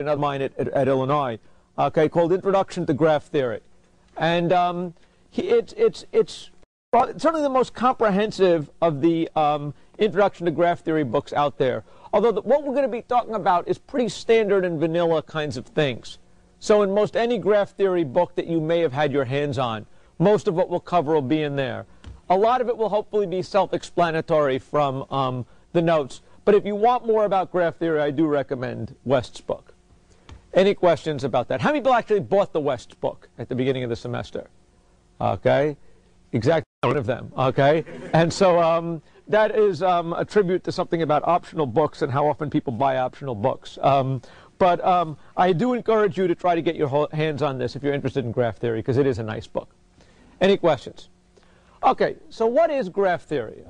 another mine at Illinois, okay, called Introduction to Graph Theory. And it's certainly the most comprehensive of the Introduction to Graph Theory books out there. Although what we're going to be talking about is pretty standard and vanilla kinds of things. So in most any graph theory book that you may have had your hands on, most of what we'll cover will be in there. A lot of it will hopefully be self-explanatory from the notes. But if you want more about graph theory, I do recommend West's book. Any questions about that? How many people actually bought the West book at the beginning of the semester? Okay, exactly one of them. Okay, and so that is a tribute to something about optional books and how often people buy optional books. But I do encourage you to try to get your hands on this if you're interested in graph theory, because it is a nice book. Any questions? Okay, so what is graph theory?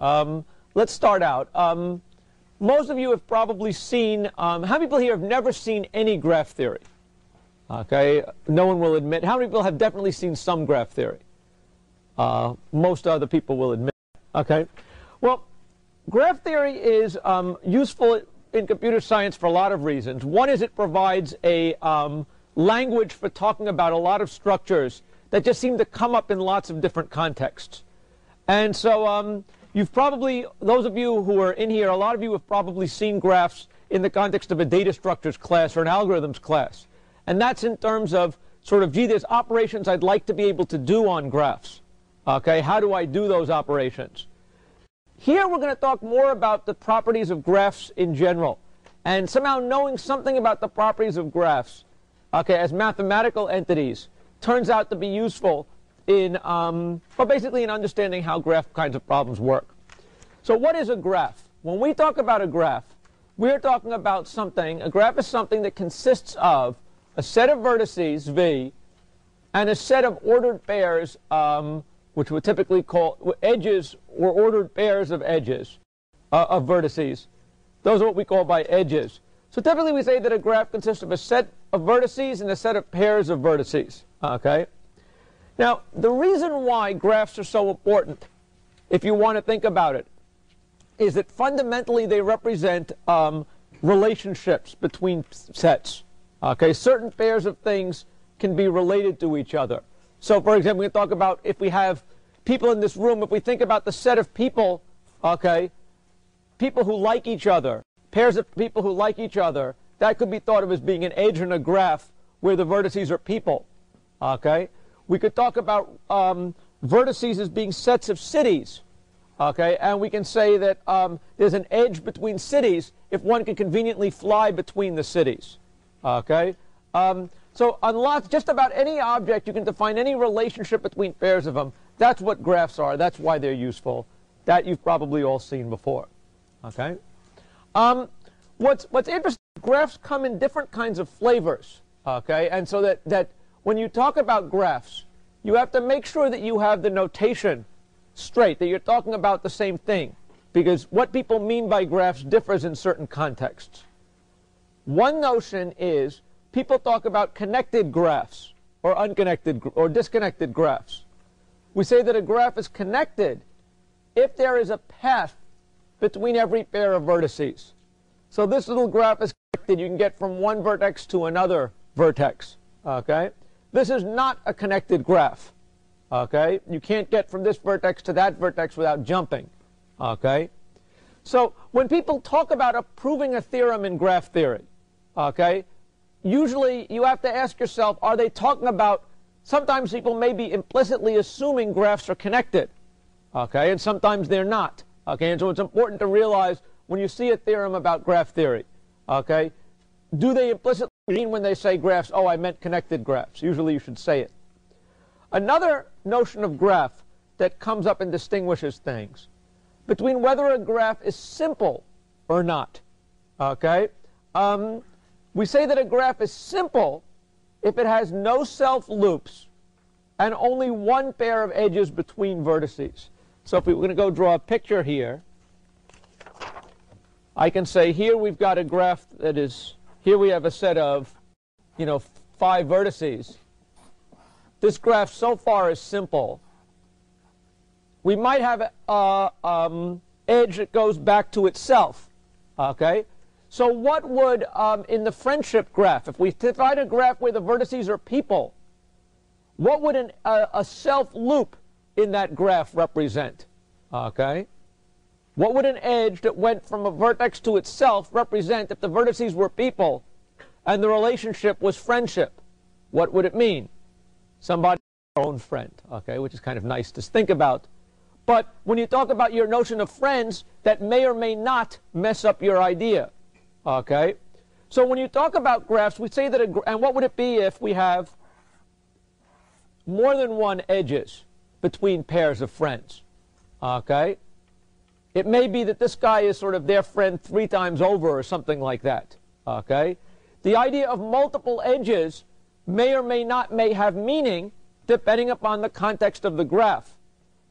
Let's start out. Most of you have probably seen, how many people here have never seen any graph theory? Okay, no one will admit. How many people have definitely seen some graph theory? Most other people will admit. Okay, well, graph theory is useful in computer science for a lot of reasons. One is it provides a language for talking about a lot of structures that just seem to come up in lots of different contexts. And so you've probably, those of you who are in here, a lot of you have probably seen graphs in the context of a data structures class or an algorithms class. And that's in terms of sort of, gee, there's operations I'd like to be able to do on graphs. Okay, how do I do those operations? Here we're going to talk more about the properties of graphs in general. And somehow knowing something about the properties of graphs, okay, as mathematical entities, turns out to be useful in, well, basically in understanding how graph kinds of problems work. So what is a graph? When we talk about a graph, we're talking about something, a graph is something that consists of a set of vertices, V, and a set of ordered pairs, which we typically call edges, or ordered pairs of edges, of vertices. Those are what we call by edges. So typically we say that a graph consists of a set of vertices and a set of pairs of vertices. Okay? Now, the reason why graphs are so important, if you want to think about it, is that fundamentally they represent relationships between sets. Okay? Certain pairs of things can be related to each other. So, for example, we can talk about if we have people in this room, if we think about the set of people, okay, people who like each other, pairs of people who like each other, that could be thought of as being an edge in a graph where the vertices are people. Okay? We could talk about vertices as being sets of cities. Okay? And we can say that there's an edge between cities if one can conveniently fly between the cities. Okay? So on just about any object, you can define any relationship between pairs of them. That's what graphs are. That's why they're useful. That you've probably all seen before. Okay? What's interesting, graphs come in different kinds of flavors. Okay? And so that when you talk about graphs, you have to make sure that you have the notation straight, that you're talking about the same thing. Because what people mean by graphs differs in certain contexts. One notion is people talk about connected graphs or unconnected or disconnected graphs. We say that a graph is connected if there is a path between every pair of vertices. So this little graph is connected. You can get from one vertex to another vertex. Okay? This is not a connected graph. Okay? You can't get from this vertex to that vertex without jumping. Okay? So when people talk about proving a theorem in graph theory, okay, usually you have to ask yourself, are they talking about, sometimes people may be implicitly assuming graphs are connected, okay, and sometimes they're not, okay, and so it's important to realize when you see a theorem about graph theory, okay, do they implicitly mean when they say graphs, oh, I meant connected graphs? Usually you should say it. Another notion of graph that comes up and distinguishes things between whether a graph is simple or not, okay, we say that a graph is simple if it has no self-loops and only one pair of edges between vertices. So if we were going to go draw a picture here, I can say here we've got a graph that is, here we have a set of, 5 vertices. This graph so far is simple. We might have an edge that goes back to itself, okay? So what would, in the friendship graph, if we divide a graph where the vertices are people, what would a self loop in that graph represent? Okay? What would an edge that went from a vertex to itself represent if the vertices were people and the relationship was friendship? What would it mean? Somebody's own friend, okay, which is kind of nice to think about. But when you talk about your notion of friends, that may or may not mess up your idea, okay? So when you talk about graphs, we say that, and what would it be if we have more than one edges between pairs of friends, okay? It may be that this guy is sort of their friend 3 times over or something like that, okay? The idea of multiple edges may or may not have meaning depending upon the context of the graph.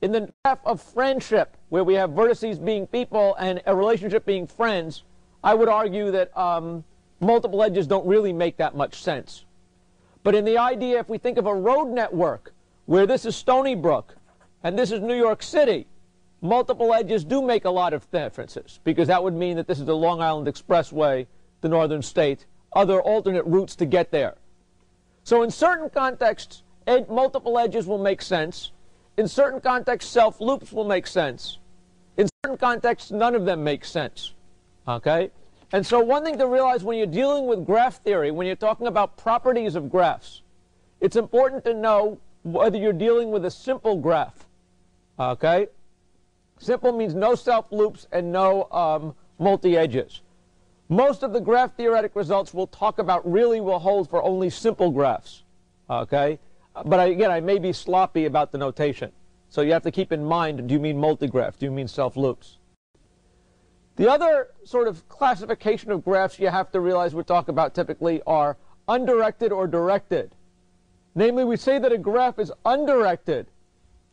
In the graph of friendship, where we have vertices being people and a relationship being friends, I would argue that multiple edges don't really make that much sense. But in the idea, if we think of a road network, where this is Stony Brook and this is New York City, multiple edges do make a lot of differences, because that would mean that this is the Long Island Expressway, the Northern State, other alternate routes to get there. So in certain contexts, multiple edges will make sense. In certain contexts, self-loops will make sense. In certain contexts, none of them make sense. Okay? And so one thing to realize when you're dealing with graph theory, when you're talking about properties of graphs, it's important to know whether you're dealing with a simple graph. Okay? Simple means no self-loops and no multi-edges. Most of the graph theoretic results we'll talk about really will hold for only simple graphs. Okay? But again, I may be sloppy about the notation. So you have to keep in mind, do you mean multigraph? Do you mean self-loops? The other sort of classification of graphs you have to realize we talk about typically are undirected or directed. Namely, we say that a graph is undirected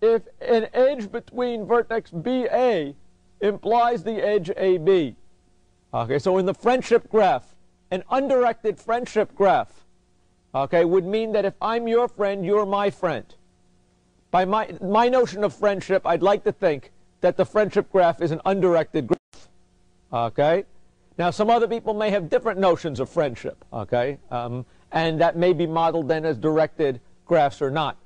if an edge between vertex BA implies the edge AB. Okay, so in the friendship graph, an undirected friendship graph, okay, would mean that if I'm your friend, you're my friend. By my notion of friendship, I'd like to think that the friendship graph is an undirected graph. Okay? Now, some other people may have different notions of friendship, okay? And that may be modeled then as directed graphs or not.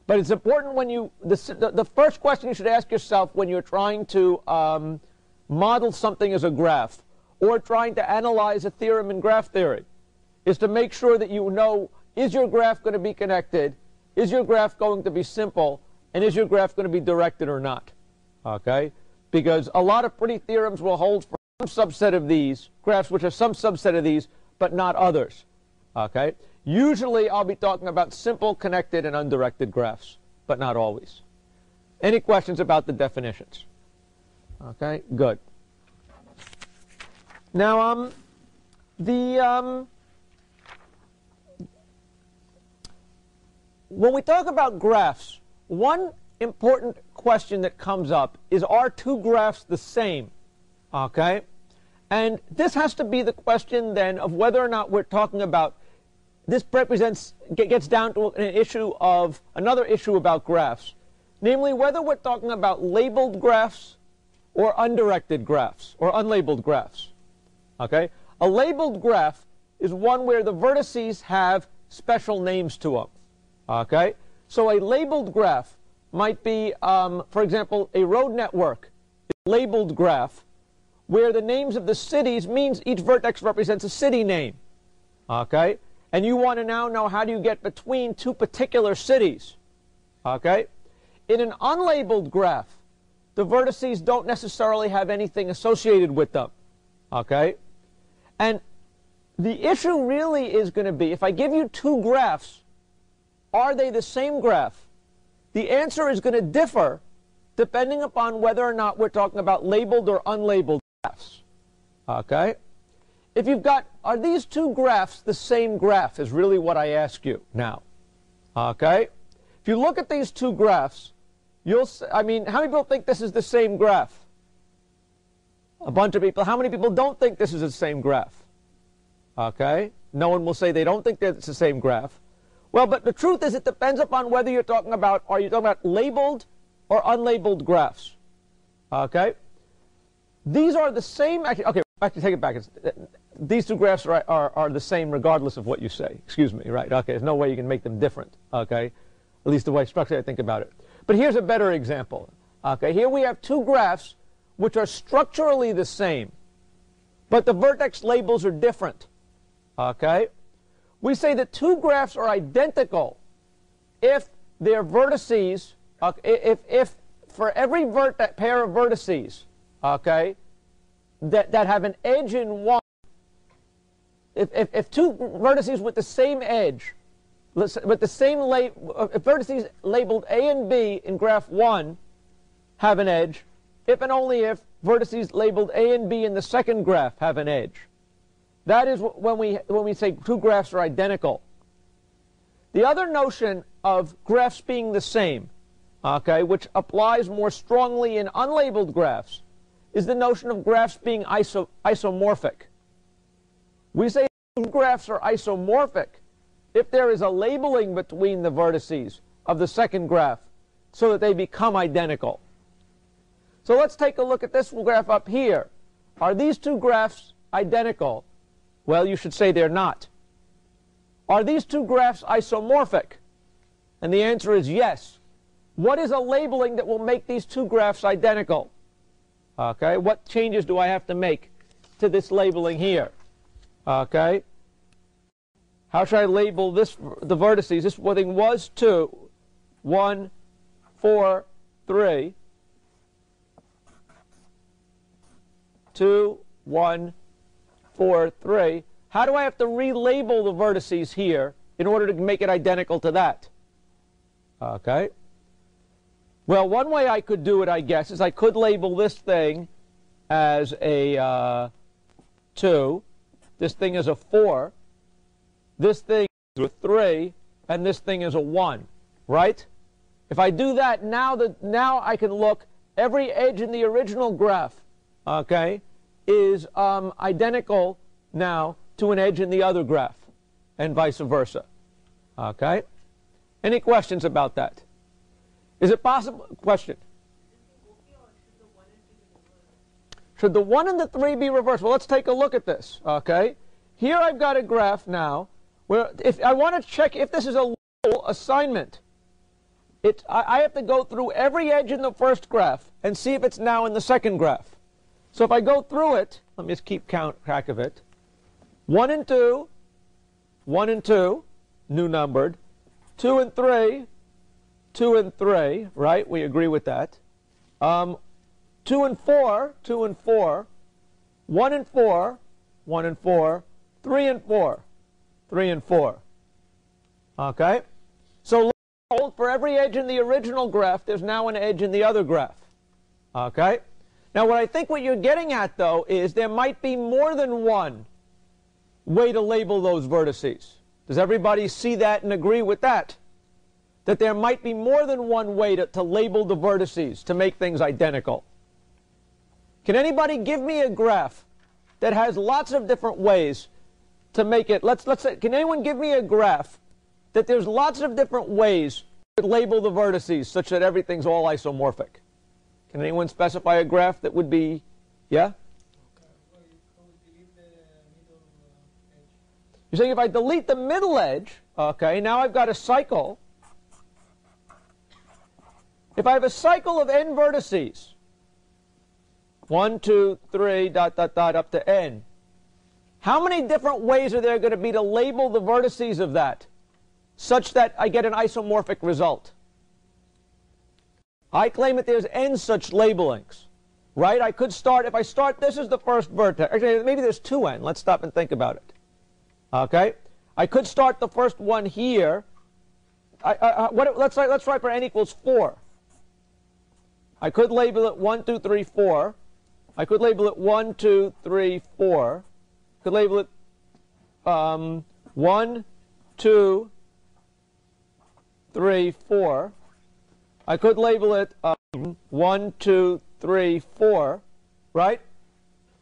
But it's important when you, the first question you should ask yourself when you're trying to model something as a graph or trying to analyze a theorem in graph theory is to make sure that you know, is your graph going to be connected? Is your graph going to be simple? And is your graph going to be directed or not? Okay? Because a lot of pretty theorems will hold for some subset of these, graphs which are some subset of these, but not others. Okay? Usually I'll be talking about simple, connected, and undirected graphs, but not always. Any questions about the definitions? Okay, good. Now, when we talk about graphs, one important question that comes up is, are two graphs the same? Okay? And this has to be the question then of whether or not we're talking about, this gets down to an issue of, another issue about graphs, namely whether we're talking about labeled graphs or undirected graphs or unlabeled graphs. Okay? A labeled graph is one where the vertices have special names to them. Okay? So a labeled graph might be, for example, a road network, a labeled graph, where the names of the cities means each vertex represents a city name. Okay? And you want to now know how do you get between two particular cities. Okay? In an unlabeled graph, the vertices don't necessarily have anything associated with them. Okay? And the issue really is going to be, if I give you two graphs, are they the same graph? The answer is going to differ depending upon whether or not we're talking about labeled or unlabeled graphs. Okay? If you've got, are these two graphs the same graph is really what I ask you now. Okay? If you look at these two graphs, you'll, I mean, how many people think this is the same graph? A bunch of people. How many people don't think this is the same graph? Okay? No one will say they don't think that it's the same graph. Well, but the truth is it depends upon whether you're talking about, are you talking about labeled or unlabeled graphs? Okay? These are the same, actually, okay, actually take it back. These two graphs are the same regardless of what you say. Excuse me, right? Okay, there's no way you can make them different. Okay, at least the way structurally I think about it. But here's a better example. Okay, here we have two graphs which are structurally the same, but the vertex labels are different. Okay, we say that two graphs are identical if their vertices, if for every pair of vertices, okay, that have an edge in one, if two vertices with the same edge, with the same if vertices labeled A and B in graph 1 have an edge, if and only if vertices labeled A and B in the second graph have an edge. That is when we say two graphs are identical. The other notion of graphs being the same, okay, which applies more strongly in unlabeled graphs, is the notion of graphs being isomorphic. We say two graphs are isomorphic if there is a labeling between the vertices of the second graph so that they become identical. So let's take a look at this graph up here. Are these two graphs identical? Well, you should say they're not. Are these two graphs isomorphic? And the answer is yes. What is a labeling that will make these two graphs identical? Okay, what changes do I have to make to this labeling here? Okay, how should I label this, the vertices? This thing was 2, 1, 4, 3. 2, 1, 4, 3. How do I have to relabel the vertices here in order to make it identical to that? Okay. Well, one way I could do it, I guess, is I could label this thing as a 2. This thing is a 4. This thing is a 3. And this thing is a 1. Right? If I do that, now I can look, every edge in the original graph, okay, is identical now to an edge in the other graph, and vice versa. Okay? Any questions about that? Is it possible? Question. Should the 1 and the 3 be reversed? Well, let's take a look at this. Okay? Here I've got a graph now where if I want to check if this is a label assignment, I have to go through every edge in the first graph and see if it's now in the second graph. So if I go through it, let me just keep track of it. 1 and 2, 1 and 2, new numbered. 2 and 3, 2 and 3, right? We agree with that. 2 and 4, 2 and 4. 1 and 4, 1 and 4. 3 and 4, 3 and 4. Okay? So for every edge in the original graph, there's now an edge in the other graph. Okay? Now, what you're getting at, though, is there might be more than one way to label those vertices. Does everybody see that and agree with that? That there might be more than one way to label the vertices to make things identical. Can anybody give me a graph that has lots of different ways to make it? Let's say, can anyone give me a graph that there's lots of different ways to label the vertices such that everything's all isomorphic? Can anyone specify a graph that would be, yeah? You're saying if I delete the middle edge, okay, now I've got a cycle. If I have a cycle of n vertices, 1, 2, 3, dot, dot, dot, up to n, how many different ways are there going to be to label the vertices of that such that I get an isomorphic result? I claim that there's n such labelings, right? I could start, if I start, this is the first vertex. Actually, maybe there's 2n. Let's stop and think about it. Okay? I could start the first one here. Let's write for n equals 4. I could label it 1, 2, 3, 4. I could label it 1, 2, 3, 4. Could label it 1, 2, 3, 4. I could label it 1, 2, 3, 4, right?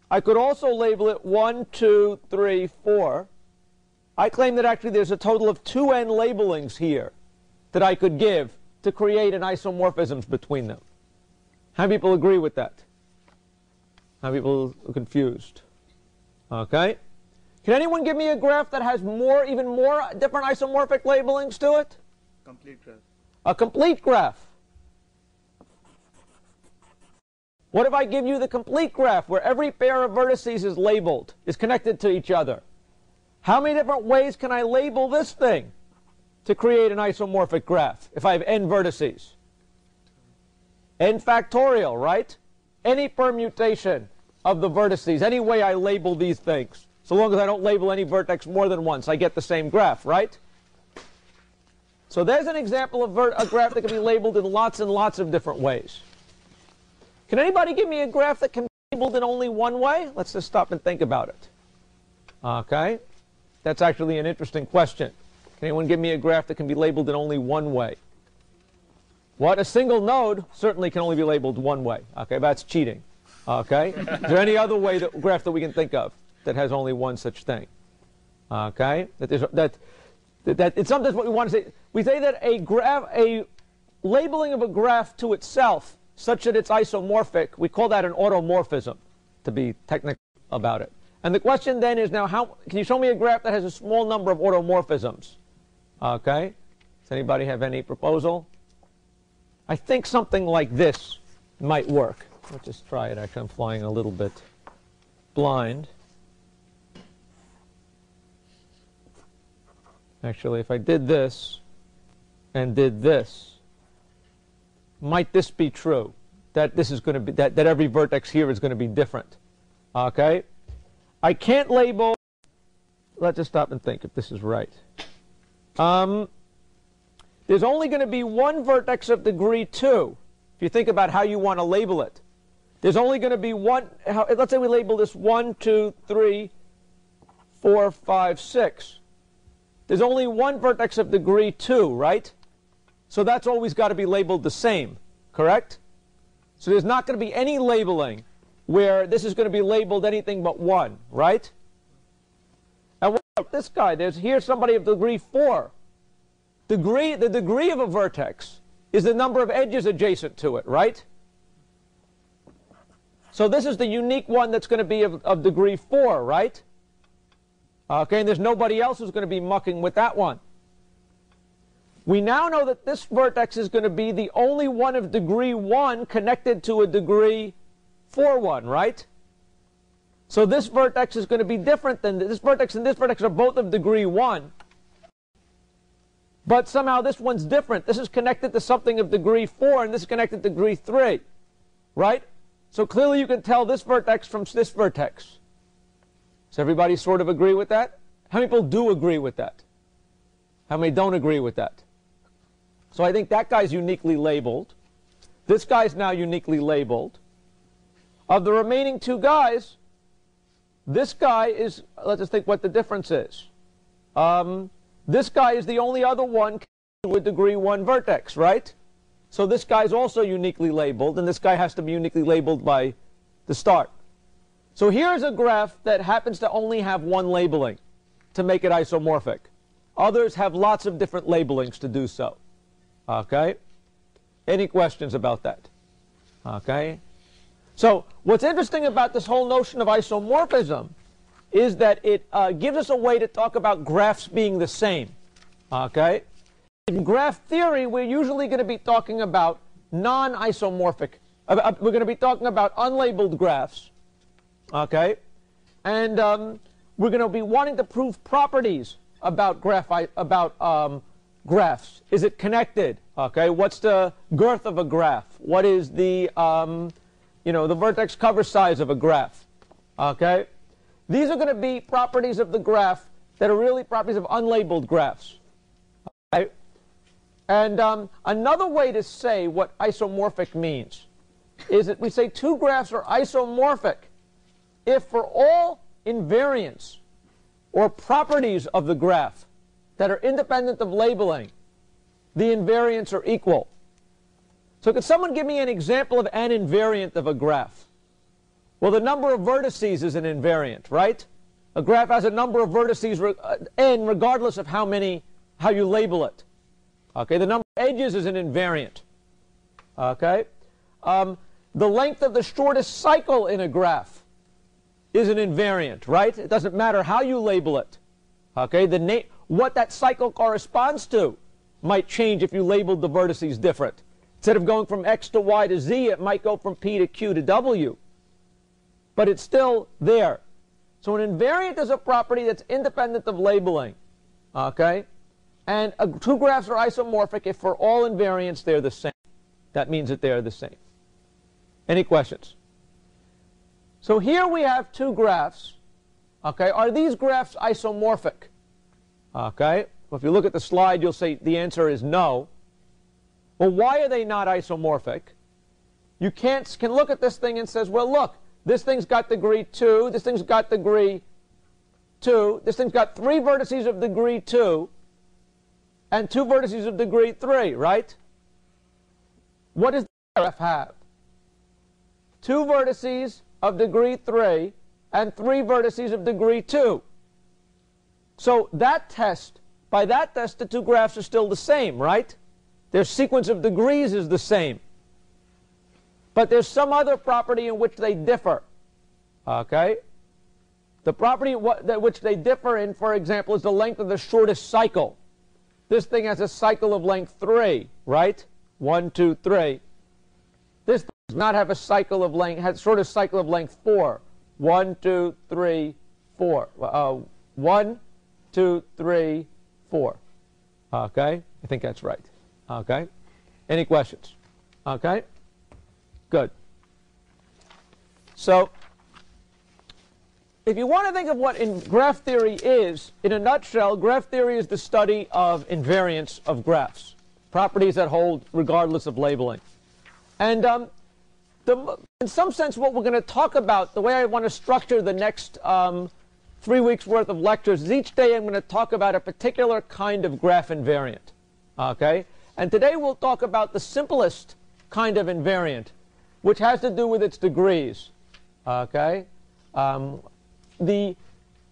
I could also label it 1, 2, 3, 4. I claim that actually there's a total of 2n labelings here that I could give to create an isomorphisms between them. How many people agree with that? How many people are confused? Okay? Can anyone give me a graph that has even more different isomorphic labelings to it? Complete graph. A complete graph. What if I give you the complete graph where every pair of vertices is labeled, is connected to each other? How many different ways can I label this thing to create an isomorphic graph if I have n vertices? N factorial, right? Any permutation of the vertices, any way I label these things. So long as I don't label any vertex more than once, I get the same graph, right? So there's an example of a graph that can be labeled in lots and lots of different ways. Can anybody give me a graph that can be labeled in only one way? Let's just stop and think about it. Okay? That's actually an interesting question. Can anyone give me a graph that can be labeled in only one way? What? A single node certainly can only be labeled one way. Okay, that's cheating. Okay? Is there any other way graph that we can think of that has only one such thing? Okay? It's sometimes what we want to say. We say that a labeling of a graph to itself such that it's isomorphic, we call that an automorphism, to be technical about it. And the question then is now, can you show me a graph that has a small number of automorphisms? Okay? Does anybody have any proposal? I think something like this might work. Let's just try it. Actually, I'm flying a little bit blind. Actually, if I did this and did this, might this be true? That this is going to be that every vertex here is going to be different. Okay? I can't label. Let's just stop and think if this is right. There's only going to be one vertex of degree 2. If you think about how you want to label it, there's only going to be one. Let's say we label this 1, 2, 3, 4, 5, 6. There's only one vertex of degree 2, right? So that's always got to be labeled the same, correct? So there's not going to be any labeling where this is going to be labeled anything but 1, right? And what about this guy? Here's somebody of degree 4. The degree of a vertex is the number of edges adjacent to it, right? So this is the unique one that's going to be of degree 4, right? Okay, and there's nobody else who's going to be mucking with that one. We now know that this vertex is going to be the only one of degree 1 connected to a degree 4 one, right? So this vertex is going to be different than this vertex, and this vertex are both of degree 1. But somehow this one's different. This is connected to something of degree 4, and this is connected to degree 3, right? So clearly you can tell this vertex from this vertex. Does everybody sort of agree with that? How many people do agree with that? How many don't agree with that? So I think that guy's uniquely labeled. This guy's now uniquely labeled. Of the remaining two guys, this guy is, let's just think what the difference is. This guy is the only other one with degree 1 vertex, right? So this guy's also uniquely labeled, and this guy has to be uniquely labeled by the start. So here's a graph that happens to only have one labeling to make it isomorphic. Others have lots of different labelings to do so. Okay? Any questions about that? Okay? So what's interesting about this whole notion of isomorphism is that it gives us a way to talk about graphs being the same. Okay? In graph theory, we're usually going to be talking about non-isomorphic. We're going to be talking about unlabeled graphs. Okay? And we're going to be wanting to prove properties about graphs. Is it connected? Okay? What's the girth of a graph? What is the the vertex cover size of a graph? Okay? These are going to be properties of the graph that are really properties of unlabeled graphs. Okay? And another way to say what isomorphic means is that we say two graphs are isomorphic if for all invariants or properties of the graph that are independent of labeling, the invariants are equal. So could someone give me an example of an invariant of a graph? Well, the number of vertices is an invariant, right? A graph has a number of vertices n regardless of how you label it. Okay, the number of edges is an invariant. Okay, the length of the shortest cycle in a graph is an invariant, right? It doesn't matter how you label it. Okay, what that cycle corresponds to might change if you labeled the vertices different. Instead of going from x to y to z, it might go from p to q to w. But it's still there. So an invariant is a property that's independent of labeling. Okay? And two graphs are isomorphic if for all invariants they're the same. That means that they're the same. Any questions? So here we have two graphs. Okay, are these graphs isomorphic? Okay, well, if you look at the slide, you'll see the answer is no. Well, why are they not isomorphic? You can look at this thing and says, well, look, this thing's got degree 2, this thing's got degree 2, this thing's got 3 vertices of degree 2, and 2 vertices of degree 3, right? What does the graph have? 2 vertices of degree 3 and 3 vertices of degree 2. So that test, by that test, the two graphs are still the same, right? Their sequence of degrees is the same. But there's some other property in which they differ. Okay? The property which they differ in, for example, is the length of the shortest cycle. This thing has a cycle of length 3, right? 1, 2, 3. This does not have a cycle of length, has shortest cycle of length 4. 1, 2, 3, 4. 1, 2, 3, 4. Okay? I think that's right. Okay? Any questions? Okay? Good. So, if you want to think of what graph theory is, in a nutshell, graph theory is the study of invariants of graphs, properties that hold regardless of labeling. And in some sense, what we're going to talk about, the way I want to structure the next 3 weeks worth of lectures is each day I'm going to talk about a particular kind of graph invariant. Okay? And today we'll talk about the simplest kind of invariant, which has to do with its degrees. Okay? The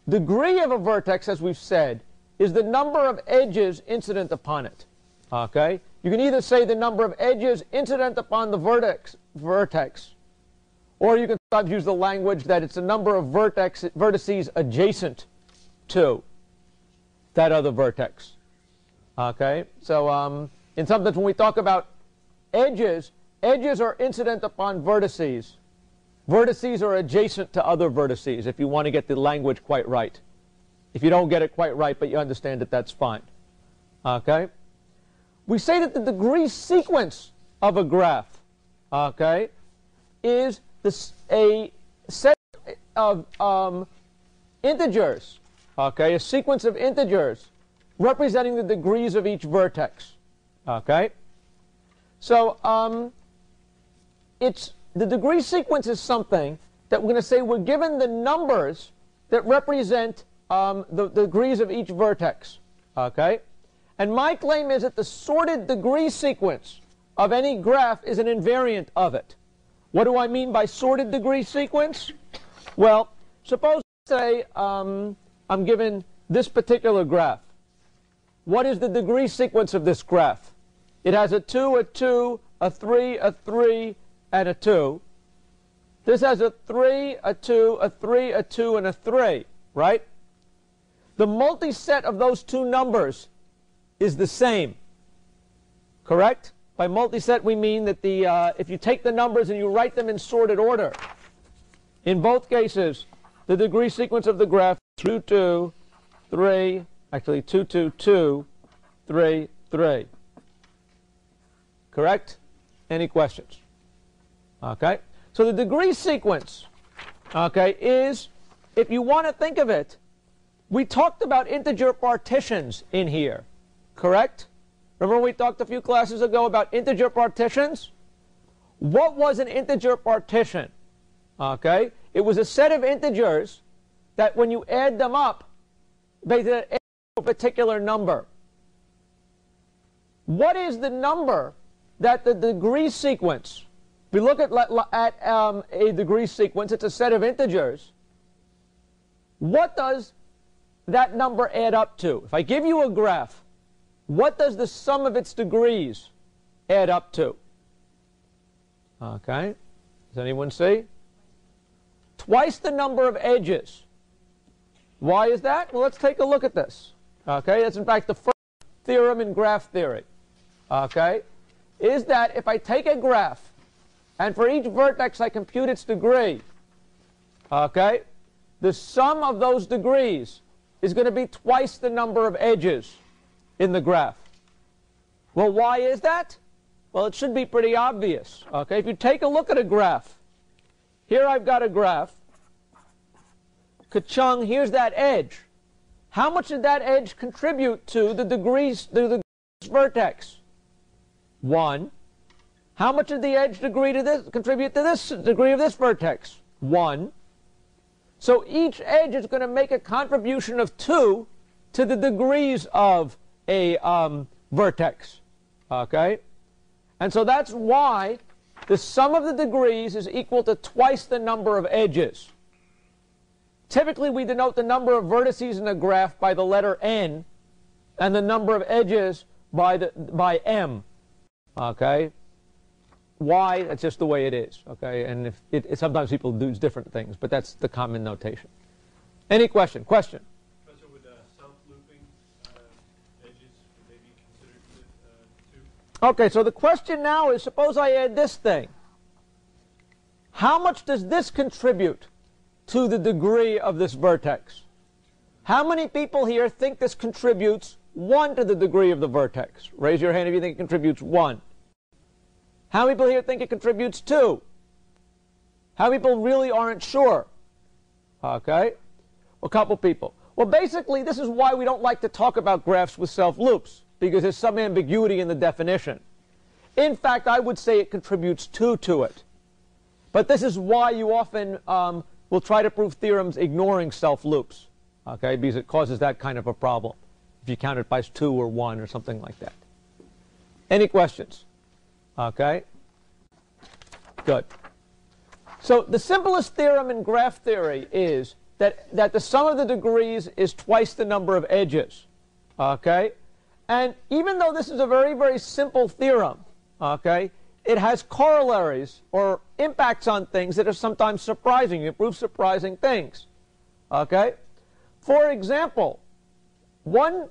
degree of a vertex, as we've said, is the number of edges incident upon it. Okay? You can either say the number of edges incident upon the vertex, or you can sometimes use the language that it's the number of vertices adjacent to that other vertex. Okay? So in some sense, when we talk about edges, edges are incident upon vertices. Vertices are adjacent to other vertices, if you want to get the language quite right. If you don't get it quite right, but you understand it, that's fine. Okay? We say that the degree sequence of a graph, okay, is a set of integers, okay, a sequence of integers representing the degrees of each vertex. Okay? So, the degree sequence is something that we're going to say we're given the numbers that represent the degrees of each vertex. Okay? And my claim is that the sorted degree sequence of any graph is an invariant of it. What do I mean by sorted degree sequence? Well, suppose, say, I'm given this particular graph. What is the degree sequence of this graph? It has a 2, a 2, a 3, a 3, and a 2. This has a 3, a 2, a 3, a 2, and a 3, right? The multiset of those two numbers is the same, correct? By multiset, we mean that if you take the numbers and you write them in sorted order, in both cases, the degree sequence of the graph is 2, 2, 3, actually 2, 2, 2, 3, 3. Correct? Any questions? Okay? So the degree sequence, okay, is, if you want to think of it, we talked about integer partitions in here, correct? Remember we talked a few classes ago about integer partitions? What was an integer partition? Okay? It was a set of integers that when you add them up, they add to a particular number. What is the number that the degree sequence, if we look at a degree sequence, it's a set of integers. What does that number add up to? If I give you a graph, what does the sum of its degrees add up to? Okay. Does anyone see? twice the number of edges. Why is that? Well, let's take a look at this. Okay, that's in fact the first theorem in graph theory. Okay, is that if I take a graph and for each vertex I compute its degree, okay, the sum of those degrees is going to be twice the number of edges in the graph. Well, why is that? Well, it should be pretty obvious. Okay, if you take a look at a graph, here I've got a graph. Ka-chung, here's that edge. How much did that edge contribute to the degrees, to the vertex? 1. How much did the edge contribute to this degree of this vertex? 1. So each edge is going to make a contribution of 2 to the degrees of a vertex. Okay? And so that's why the sum of the degrees is equal to twice the number of edges. Typically, we denote the number of vertices in a graph by the letter n, and the number of edges by m. Okay? Why? That's just the way it is. Okay? And sometimes people do different things, but that's the common notation. Any question? Question? Professor, would self-looping edges, would they be considered too? Okay, so the question now is, suppose I add this thing. How much does this contribute to the degree of this vertex? How many people here think this contributes 1 to the degree of the vertex? Raise your hand if you think it contributes 1. How many people here think it contributes 2? How many people really aren't sure? Okay, a couple people. Well, basically, this is why we don't like to talk about graphs with self-loops, because there's some ambiguity in the definition. In fact, I would say it contributes 2 to it. But this is why you often will try to prove theorems ignoring self-loops, okay, because it causes that kind of a problem if you count it by 2 or 1 or something like that. Any questions? Okay, good. So the simplest theorem in graph theory is that the sum of the degrees is twice the number of edges. Okay, and even though this is a very, very simple theorem, okay, it has corollaries or impacts on things that are sometimes surprising. You prove surprising things. Okay? For example, one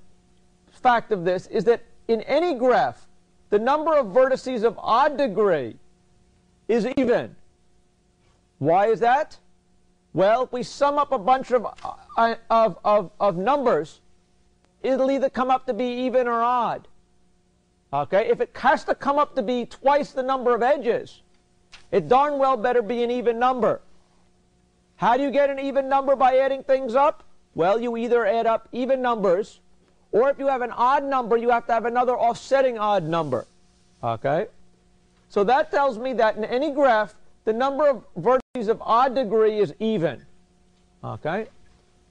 fact of this is that in any graph, the number of vertices of odd degree is even. Why is that? Well, if we sum up a bunch of numbers, it'll either come up to be even or odd. Okay, if it has to come up to be twice the number of edges, it darn well better be an even number. How do you get an even number by adding things up? Well, you either add up even numbers, or if you have an odd number, you have to have another offsetting odd number. Okay? So that tells me that in any graph, the number of vertices of odd degree is even. Okay?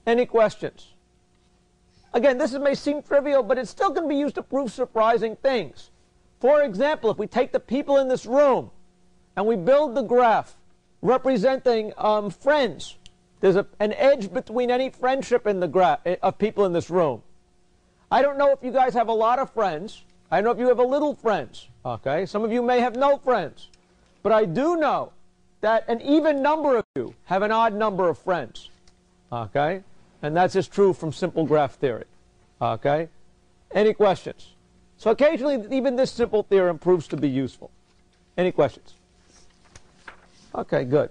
Any questions? Again, this may seem trivial, but it's still going to be used to prove surprising things. For example, if we take the people in this room and we build the graph representing friends, there's an edge between any friendship in the graph of people in this room. I don't know if you guys have a lot of friends. I don't know if you have a little friends. Okay, some of you may have no friends. But I do know that an even number of you have an odd number of friends. Okay? And that's just true from simple graph theory. Okay? Any questions? So occasionally, even this simple theorem proves to be useful. Any questions? Okay, good.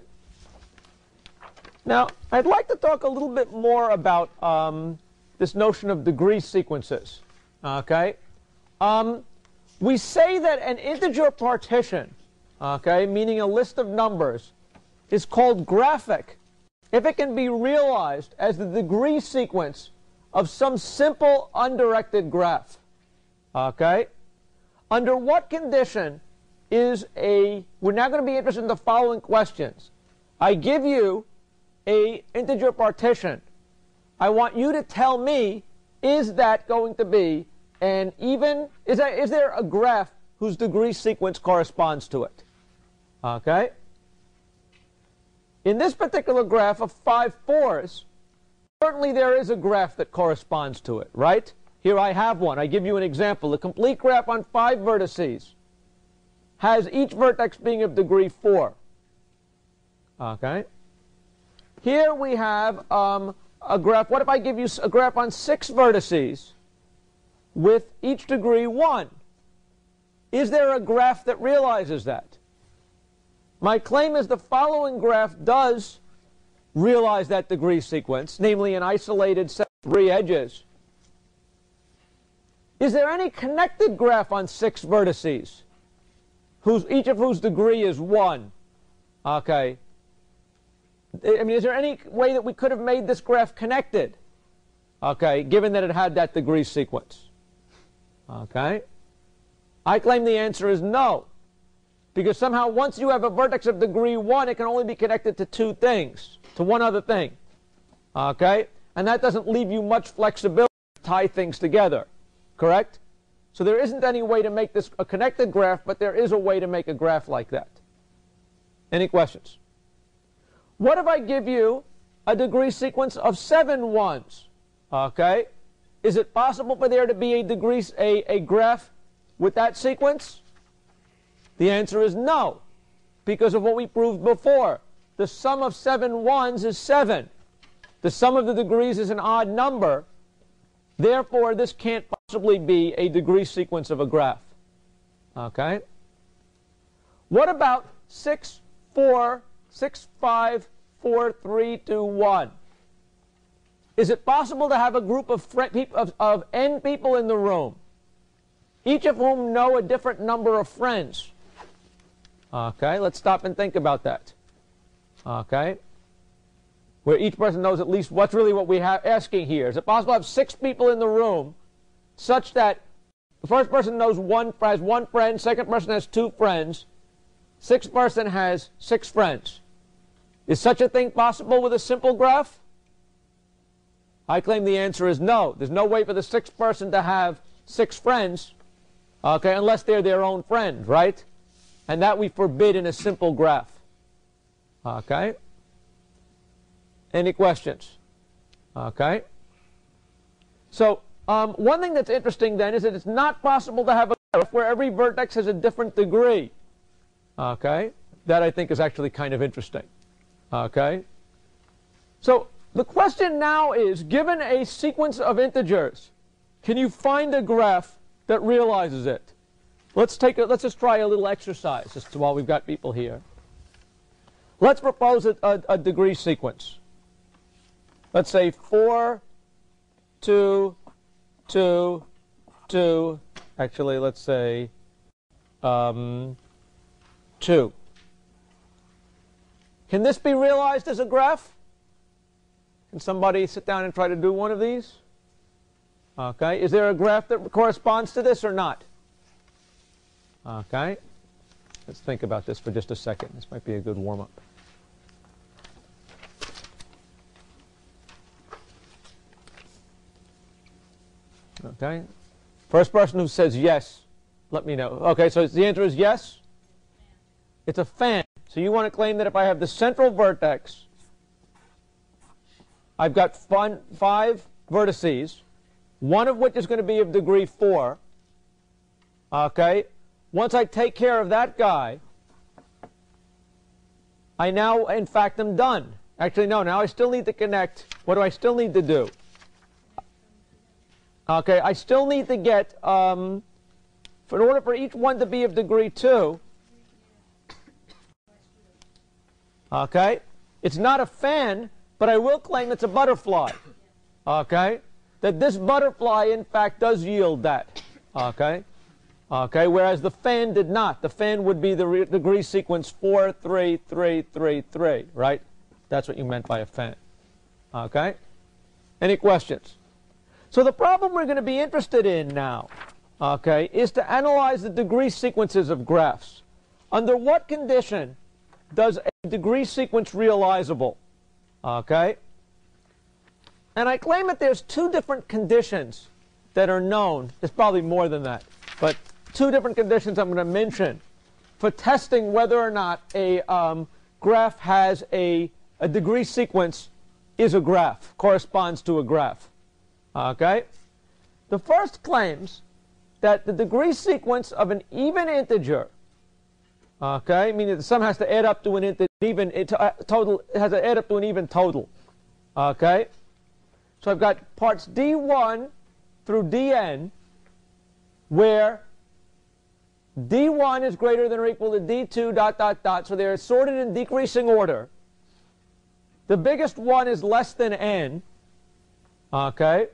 Now, I'd like to talk a little bit more about this notion of degree sequences. Okay? We say that an integer partition, okay, meaning a list of numbers, is called graphic if it can be realized as the degree sequence of some simple undirected graph. Okay? Under what condition is we're now going to be interested in the following questions. I give you an integer partition. I want you to tell me, is that going to be an even, is there a graph whose degree sequence corresponds to it? Okay? In this particular graph of 5 fours, certainly there is a graph that corresponds to it, right? Here I have one. I give you an example. The complete graph on 5 vertices has each vertex being of degree 4. Okay? here we have a graph. What if I give you a graph on 6 vertices with each degree 1? Is there a graph that realizes that? My claim is the following graph does realize that degree sequence, namely an isolated set of 3 edges. Is there any connected graph on 6 vertices, each of whose degree is 1? Okay. I mean, is there any way that we could have made this graph connected? Okay, given that it had that degree sequence. Okay. I claim the answer is no. Because somehow once you have a vertex of degree 1, it can only be connected to 2 things, to one other thing. Okay? And that doesn't leave you much flexibility to tie things together. Correct? So there isn't any way to make this a connected graph, but there is a way to make a graph like that. Any questions? What if I give you a degree sequence of 7 1s? Okay? Is it possible for there to be a graph with that sequence? The answer is no, because of what we proved before. The sum of 7 1s is 7. The sum of the degrees is an odd number. Therefore, this can't possibly be a degree sequence of a graph. Okay? What about 6 4, 6 5, 4 3 2 1? Is it possible to have a group of n people in the room, each of whom know a different number of friends? Okay, let's stop and think about that. Okay, where each person knows at least what we have asking here. Is it possible to have 6 people in the room such that the first person has 1 friend, second person has 2 friends, 6th person has 6 friends? Is such a thing possible with a simple graph? I claim the answer is no. There's no way for the 6th person to have 6 friends, okay, unless they're their own friend, right? And that we forbid in a simple graph. Okay? Any questions? Okay? So, one thing that's interesting then is that it's not possible to have a graph where every vertex has a different degree. Okay? That I think is actually kind of interesting. Okay? So, the question now is, given a sequence of integers, can you find a graph that realizes it? Let's just try a little exercise just while we've got people here. Let's propose a degree sequence. Let's say 4, 2, 2, 2. Actually, let's say 2. Can this be realized as a graph? Can somebody sit down and try to do one of these? Okay. Is there a graph that corresponds to this or not? Okay. Let's think about this for just a second. This might be a good warm-up. Okay. First person who says yes, let me know. Okay, so the answer is yes? It's a fan. So you want to claim that if I have the central vertex, I've got 5 vertices, one of which is going to be of degree 4. Okay. Once I take care of that guy, I now, in fact, am done. Actually, no, now I still need to connect. What do I still need to do? Okay, I still need to get, in order for each one to be of degree 2, okay, it's not a fan, but I will claim it's a butterfly. Okay, that this butterfly, in fact, does yield that. Okay. Okay, whereas the fan did not. The fan would be the degree sequence 4, 3, 3, 3, 3, right? That's what you meant by a fan. Okay? Any questions? So the problem we're going to be interested in now, okay, is to analyze the degree sequences of graphs. Under what condition does a degree sequence realizable? Okay? And I claim that there's 2 different conditions that are known. There's probably more than that, but 2 different conditions I'm going to mention for testing whether or not a graph has a degree sequence is a graph, corresponds to a graph. Okay? The first claims that the degree sequence of an even integer, Okay, meaning the sum has to add up to an even total. It has to add up to an even total. Okay, so I've got parts d1 through dn, where d1 is greater than or equal to d2 dot dot dot. So they're sorted in decreasing order. The biggest one is less than n. Okay.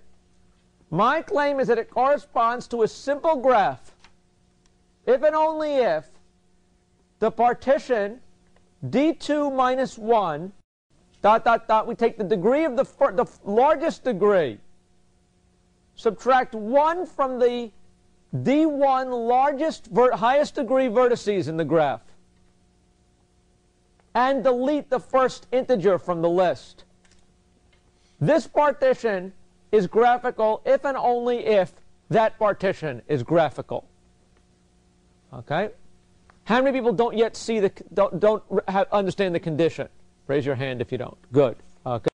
My claim is that it corresponds to a simple graph if and only if the partition d2 minus 1 dot dot dot, we take the degree of the largest degree, subtract 1 from the d1 highest degree vertices in the graph, and delete the first integer from the list. This partition is graphical if and only if that partition is graphical. Okay? How many people don't yet see understand the condition? Raise your hand if you don't. Good. Okay.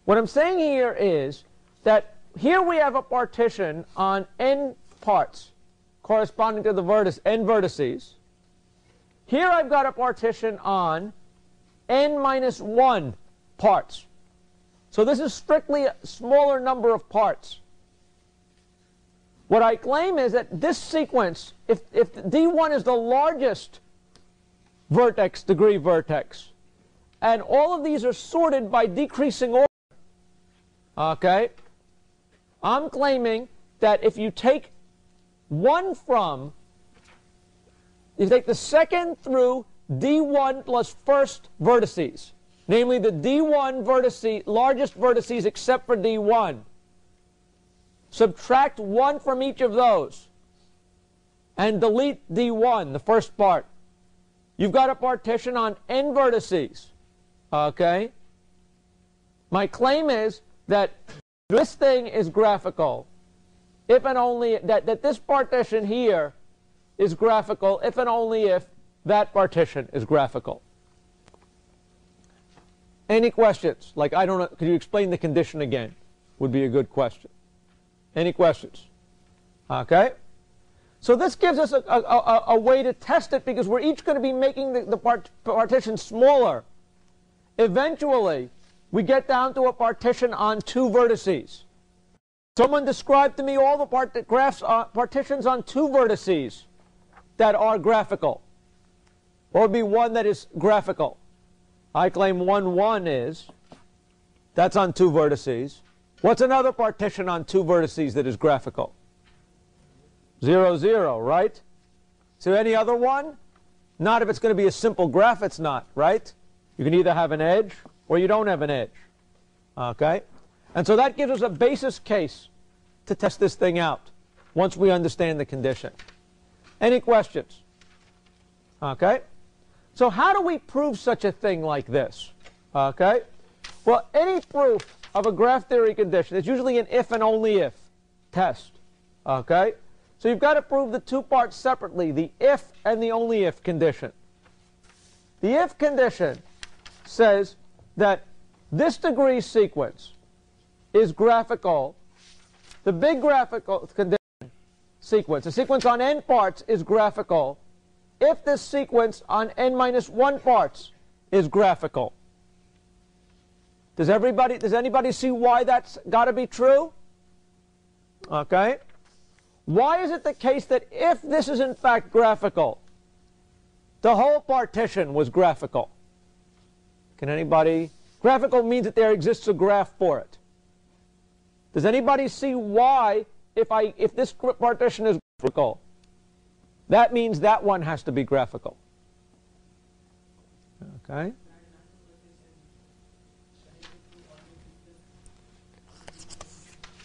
What I'm saying here is that here we have a partition on n parts corresponding to the n vertices. Here I've got a partition on n minus 1 parts. So this is strictly a smaller number of parts. What I claim is that this sequence, if d1 is the largest degree vertex, and all of these are sorted by decreasing order, okay, I'm claiming that if you take you take the second through d1 plus first vertices, namely the d1 largest vertices except for d1, subtract 1 from each of those, and delete d1, the first part. You've got a partition on n vertices. Okay? My claim is that this thing is graphical if and only that this partition here is graphical if and only if that partition is graphical. Any questions? Like, I don't know, could you explain the condition again? Would be a good question. Any questions? Okay? So this gives us a way to test it, because we're each going to be making the partition smaller. Eventually, we get down to a partition on 2 vertices. Someone described to me all the partitions on 2 vertices that are graphical. Or would be one that is graphical. I claim 1, 1 is. That's on 2 vertices. What's another partition on 2 vertices that is graphical? 0, 0, right? So any other one? Not if it's going to be a simple graph, it's not, right? You can either have an edge or you don't have an edge. Okay? And so that gives us a basis case to test this thing out once we understand the condition. Any questions? Okay? So how do we prove such a thing like this? Okay? Well, any proof of a graph theory condition is usually an if and only if test. Okay? So you've got to prove the 2 parts separately, the if and the only if condition. The if condition says that this degree sequence is graphical. The big graphical condition sequence, the sequence on n parts, is graphical if this sequence on n minus 1 parts is graphical. Does anybody see why that's got to be true? Okay. Why is it the case that if this is in fact graphical, the whole partition was graphical? Can anybody? Graphical means that there exists a graph for it. Does anybody see why, if this partition is graphical, that means that one has to be graphical? Okay.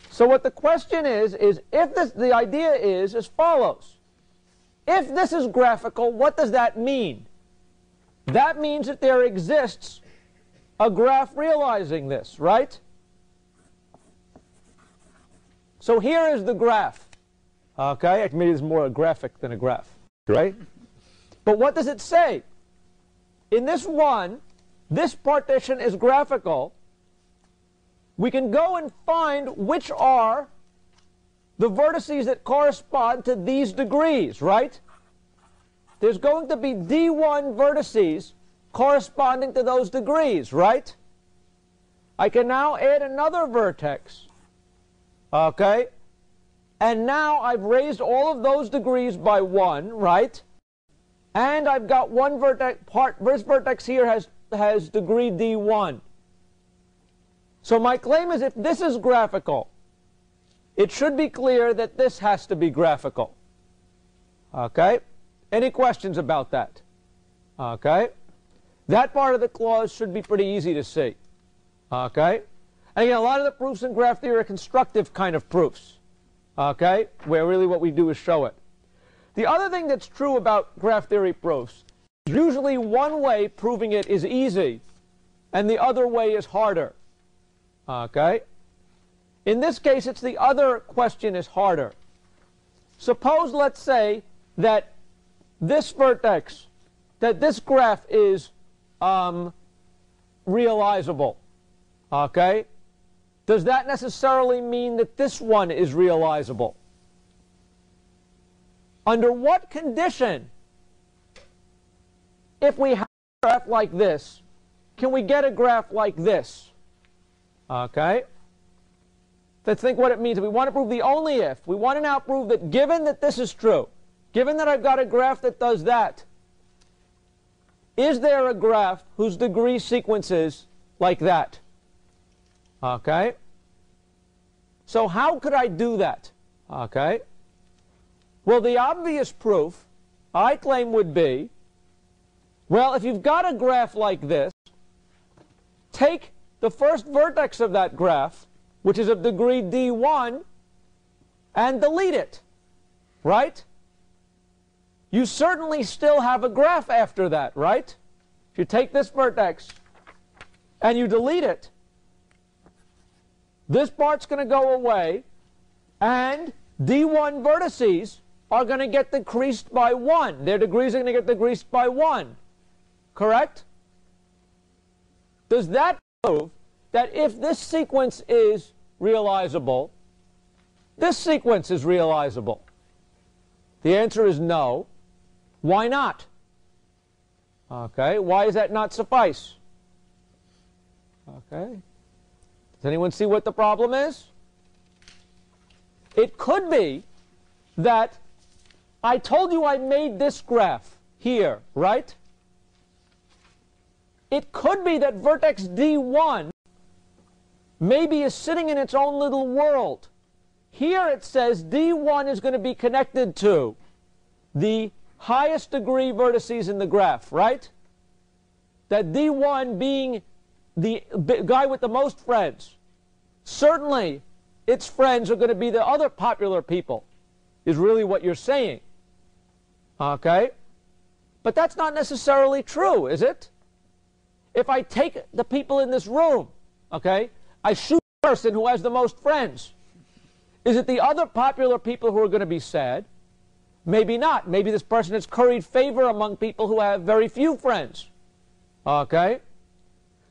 So what the question is if the idea is as follows. If this is graphical, what does that mean? That means that there exists a graph realizing this, right? So here is the graph. Okay, maybe it's more a graphic than a graph, right? But what does it say? In this one, this partition is graphical. We can go and find which are the vertices that correspond to these degrees, right? there's going to be D1 vertices corresponding to those degrees, right? I can now add another vertex, okay? And now I've raised all of those degrees by 1, right? And I've got one vertex, this vertex here has degree D1. So my claim is if this is graphical, it should be clear that this has to be graphical. Okay? Any questions about that? Okay? That part of the clause should be pretty easy to see. Okay? And again, a lot of the proofs in graph theory are constructive kind of proofs. Okay? Where really what we do is show it. The other thing that's true about graph theory proofs is usually one way proving it is easy and the other way is harder. Okay? In this case, it's the other question is harder. Suppose, let's say, that this vertex, that this graph is realizable. Okay? Does that necessarily mean that this one is realizable? Under what condition, if we have a graph like this, can we get a graph like this? Okay? Let's think what it means. If we want to prove the only if, we want to now prove that given that this is true, given that I've got a graph that does that, is there a graph whose degree sequence is like that? Okay? So how could I do that? Okay? Well, the obvious proof, I claim, would be, well, if you've got a graph like this, take the first vertex of that graph, which is of degree D1, and delete it, right? You certainly still have a graph after that, right? If you take this vertex and you delete it, this part's going to go away, and D1 vertices are going to get decreased by 1. Their degrees are going to get decreased by 1. Correct? Does that prove that if this sequence is realizable, this sequence is realizable? The answer is no. Why not? Okay, why does that not suffice? Okay. Does anyone see what the problem is? It could be that I told you I made this graph here, right? It could be that vertex D1 maybe is sitting in its own little world. Here it says D1 is going to be connected to the highest degree vertices in the graph, right? That D1 being the guy with the most friends. Certainly, its friends are going to be the other popular people, is really what you're saying. Okay? But that's not necessarily true, is it? If I take the people in this room, okay, I shoot the person who has the most friends. Is it the other popular people who are going to be sad? Maybe not. Maybe this person has curried favor among people who have very few friends. Okay?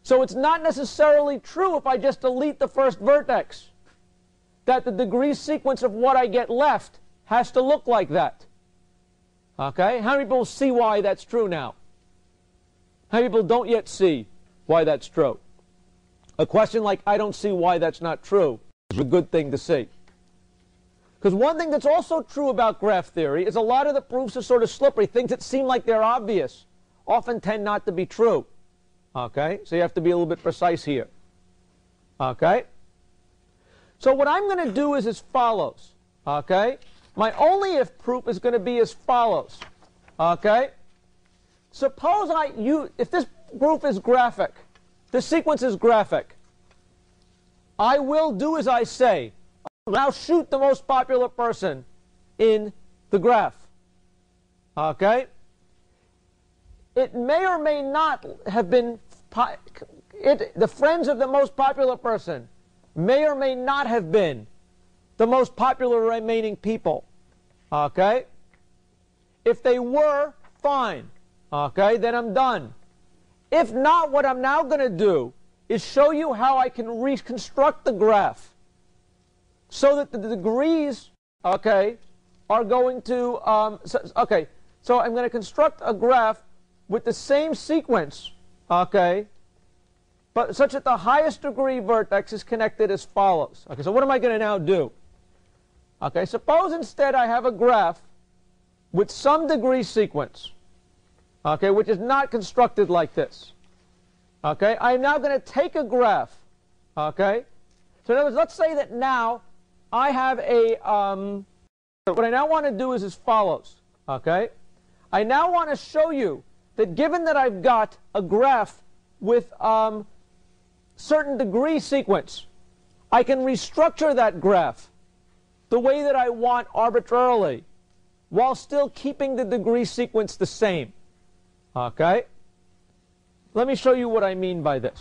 So it's not necessarily true if I just delete the first vertex that the degree sequence of what I get left has to look like that. Okay? How many people see why that's true now? How many people don't yet see why that's true? A question like, I don't see why that's not true, is a good thing to see. Because one thing that's also true about graph theory is a lot of the proofs are sort of slippery. Things that seem like they're obvious often tend not to be true. Okay? So you have to be a little bit precise here. Okay? So what I'm going to do is as follows. Okay? My only if proof is going to be as follows. Okay? Suppose if this proof is graphic, the sequence is graphic, I will do as I say. I'll now shoot the most popular person in the graph. Okay? It may or may not have been, the friends of the most popular person may or may not have been the most popular remaining people. Okay? If they were, fine. Okay? Then I'm done. If not, what I'm now going to do is show you how I can reconstruct the graph so that the degrees, okay, are going to, So I'm going to construct a graph with the same sequence, okay, but such that the highest degree vertex is connected as follows. Okay, so what am I going to now do? Okay, suppose instead I have a graph with some degree sequence, okay, which is not constructed like this. Okay, I'm now going to take a graph, okay. So in other words, let's say that now I have a, what I now want to do is as follows, okay. I now want to show you that given that I've got a graph with certain degree sequence, I can restructure that graph the way that I want arbitrarily while still keeping the degree sequence the same. Okay? Let me show you what I mean by this.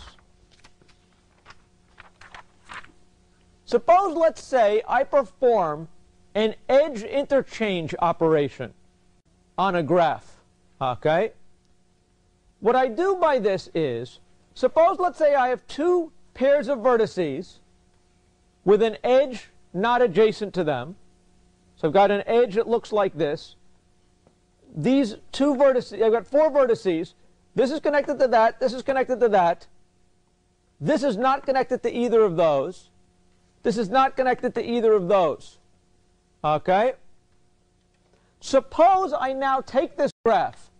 Suppose, let's say, I perform an edge interchange operation on a graph. Okay? What I do by this is, suppose, let's say, I have two pairs of vertices with an edge not adjacent to them. So I've got an edge that looks like this. These two vertices, I've got four vertices. This is connected to that. This is connected to that. This is not connected to either of those. This is not connected to either of those. Okay? Suppose I now take this graph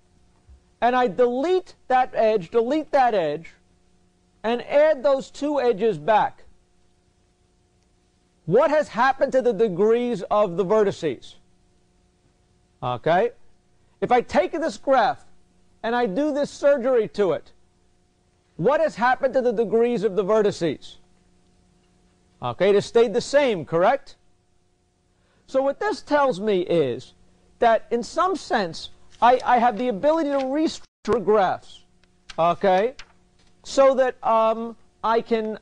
and I delete that edge, and add those two edges back. What has happened to the degrees of the vertices? Okay? If I take this graph and I do this surgery to it, what has happened to the degrees of the vertices? Okay, it has stayed the same, correct? So what this tells me is that in some sense I have the ability to restructure graphs, okay, so that I can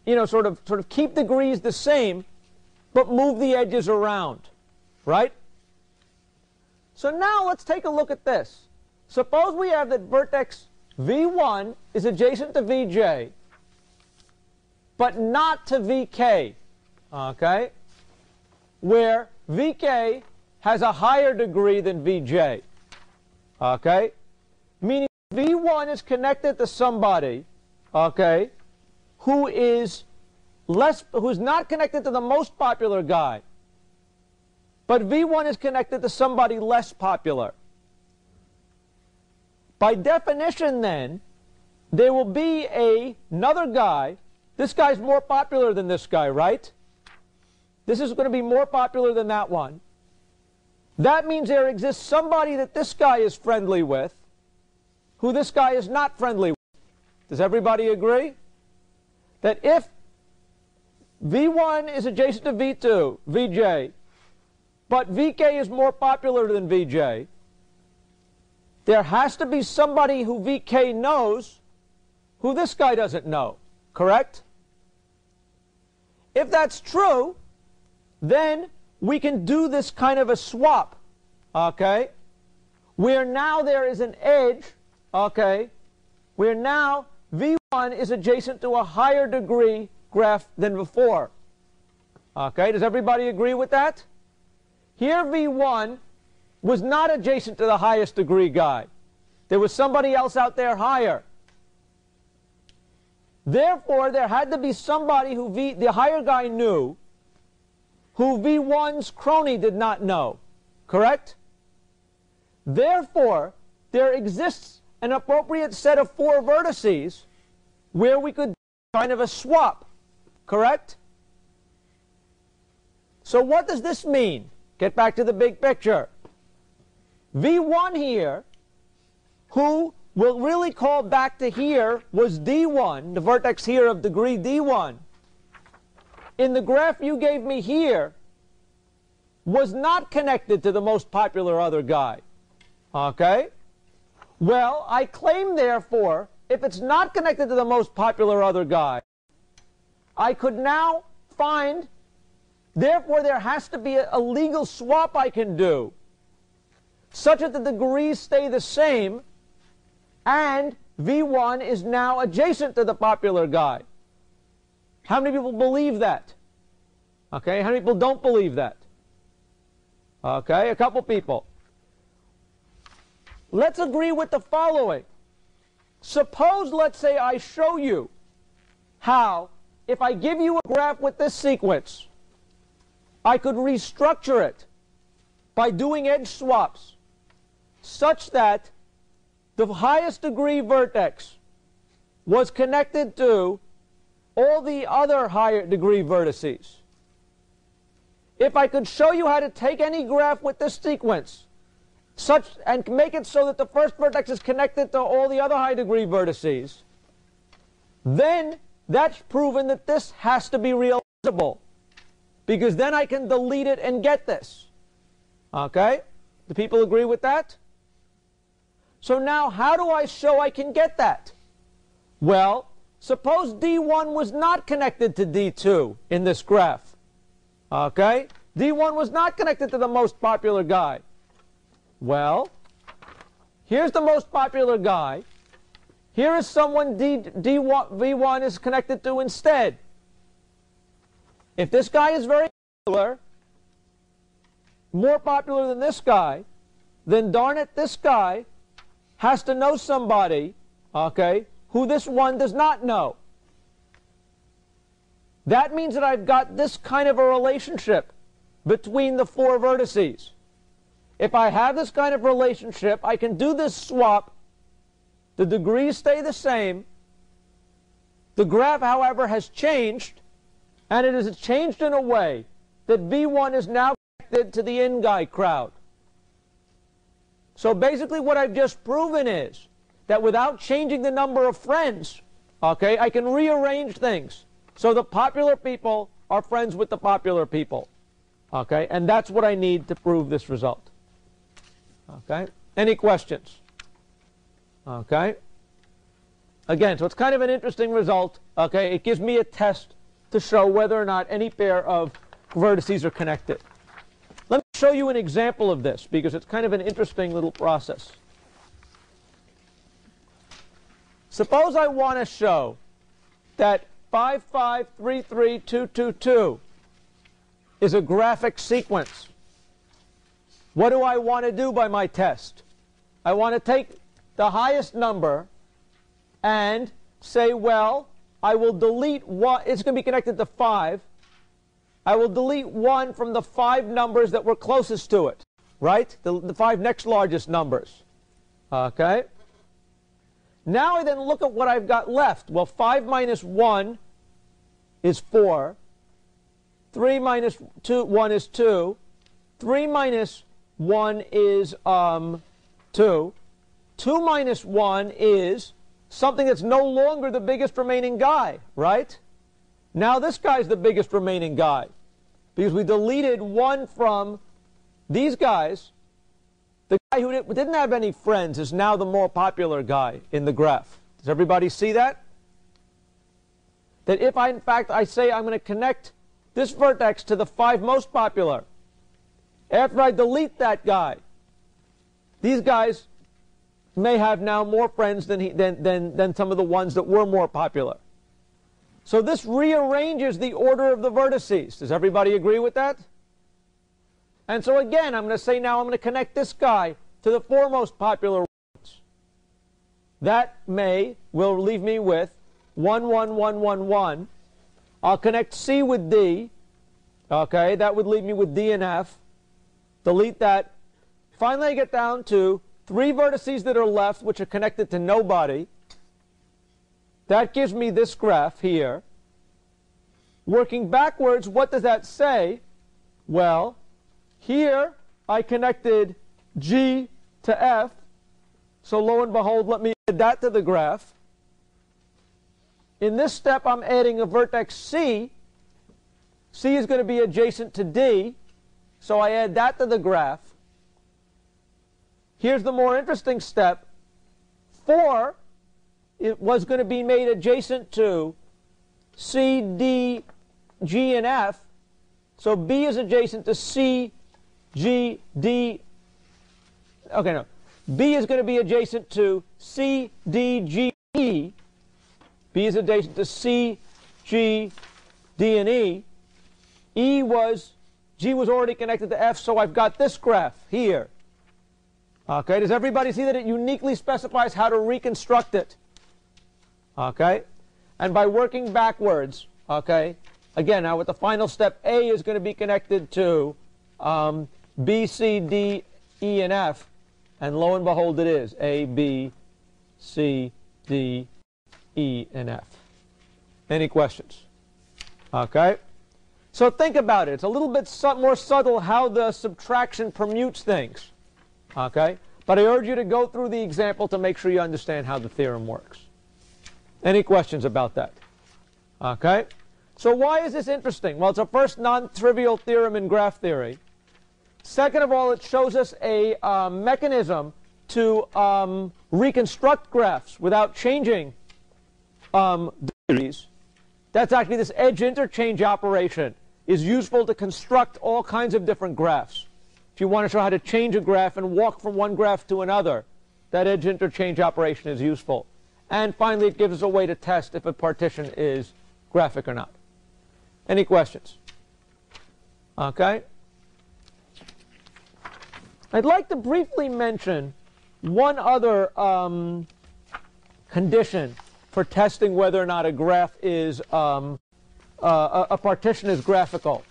you know, sort of keep degrees the same, but move the edges around, right? So now let's take a look at this. Suppose we have that vertex V1 is adjacent to Vj, but not to Vk, okay, where Vk has a higher degree than Vj, okay, meaning V1 is connected to somebody, okay, who's not connected to the most popular guy, but V1 is connected to somebody less popular. By definition, then, there will be another guy. This guy's more popular than this guy, right? This is going to be more popular than that one. That means there exists somebody that this guy is friendly with, who this guy is not friendly with. Does everybody agree? That if V1 is adjacent to V2, Vj, but Vk is more popular than Vj, there has to be somebody who Vk knows who this guy doesn't know, correct? If that's true, then we can do this kind of a swap, okay, where now there is an edge, okay, where now V1 is adjacent to a higher degree graph than before. Okay, does everybody agree with that? Here V1 was not adjacent to the highest degree guy. There was somebody else out there higher. Therefore, there had to be somebody who the higher guy knew, who V1's crony did not know. Correct? Therefore, there exists an appropriate set of four vertices where we could do kind of a swap. Correct? So what does this mean? Get back to the big picture. V1 here, who we'll really call back to here, was D1, the vertex here of degree D1. In the graph you gave me here, was not connected to the most popular other guy. Okay? Well, I claim, therefore, if it's not connected to the most popular other guy, I could now find, therefore there has to be a legal swap I can do, such that the degrees stay the same, and V1 is now adjacent to the popular guy. How many people believe that? Okay, how many people don't believe that? Okay, a couple people. let's agree with the following. Suppose, let's say, I show you how, if I give you a graph with this sequence, I could restructure it by doing edge swaps such that the highest degree vertex was connected to all the other higher degree vertices. If I could show you how to take any graph with this sequence and make it so that the first vertex is connected to all the other high degree vertices, then that's proven that this has to be realizable, because then I can delete it and get this. Okay? Do people agree with that? So now, how do I show I can get that? Well, suppose D1 was not connected to D2 in this graph. Okay? D1 was not connected to the most popular guy. Well, here's the most popular guy. Here is someone V1 is connected to instead. If this guy is very popular, more popular than this guy, then darn it, this guy has to know somebody, okay, who this one does not know. That means that I've got this kind of a relationship between the four vertices. If I have this kind of relationship, I can do this swap. The degrees stay the same. The graph, however, has changed, and it has changed in a way that V1 is now connected to the in guy crowd. So basically what I've just proven is that without changing the number of friends, okay, I can rearrange things so the popular people are friends with the popular people. Okay, and that's what I need to prove this result. Okay, any questions? Okay, again, so it's kind of an interesting result. Okay, it gives me a test to show whether or not any pair of vertices are connected. Let me show you an example of this, because it's kind of an interesting little process. Suppose I want to show that 5, 5, 3, 3, 2, 2, 2 is a graphic sequence. What do I want to do by my test? I want to take the highest number and say, well, I will delete one. It's going to be connected to 5. I will delete 1 from the 5 numbers that were closest to it, right? The 5 next largest numbers. Okay? Now I then look at what I've got left. Well, 5 minus 1 is 4. 3 minus 1 is 2. 3 minus 1 is 2. 2 minus 1 is something that's no longer the biggest remaining guy, right? Now this guy's the biggest remaining guy, because we deleted 1 from these guys. The guy who didn't have any friends is now the more popular guy in the graph. Does everybody see that? That if in fact I say I'm going to connect this vertex to the 5 most popular, after I delete that guy, these guys may have now more friends than some of the ones that were more popular. So this rearranges the order of the vertices. Does everybody agree with that? And so again, I'm going to say now I'm going to connect this guy to the 4 most popular ones. That will leave me with 1, 1, 1, 1, 1. I'll connect C with D. Okay, that would leave me with D and F. Delete that. Finally, I get down to 3 vertices that are left, which are connected to nobody. That gives me this graph here. Working backwards, what does that say? Well, here I connected G to F. So lo and behold, let me add that to the graph. In this step, I'm adding a vertex C. C is going to be adjacent to D. So I add that to the graph. Here's the more interesting step. 4, it was going to be made adjacent to C, D, G, and F. So B is adjacent to C, G, D. Okay, no. B is going to be adjacent to C, D, G, E. B is adjacent to C, G, D, and E. G was already connected to F, so I've got this graph here. Okay, does everybody see that it uniquely specifies how to reconstruct it? Okay, and by working backwards, okay, again, now with the final step, A is going to be connected to B, C, D, E, and F, and lo and behold it is A, B, C, D, E, and F. Any questions? Okay, so think about it. It's a little bit more subtle how the subtraction permutes things. Okay, but I urge you to go through the example to make sure you understand how the theorem works. Any questions about that? Okay, so why is this interesting? Well, it's a first non-trivial theorem in graph theory. Second of all, it shows us a mechanism to reconstruct graphs without changing degrees. That's actually this edge interchange operation is useful to construct all kinds of different graphs. If you want to show how to change a graph and walk from one graph to another, that edge interchange operation is useful. And finally, it gives us a way to test if a partition is graphic or not. Any questions? Okay. I'd like to briefly mention one other condition for testing whether or not a graph is a partition is graphical,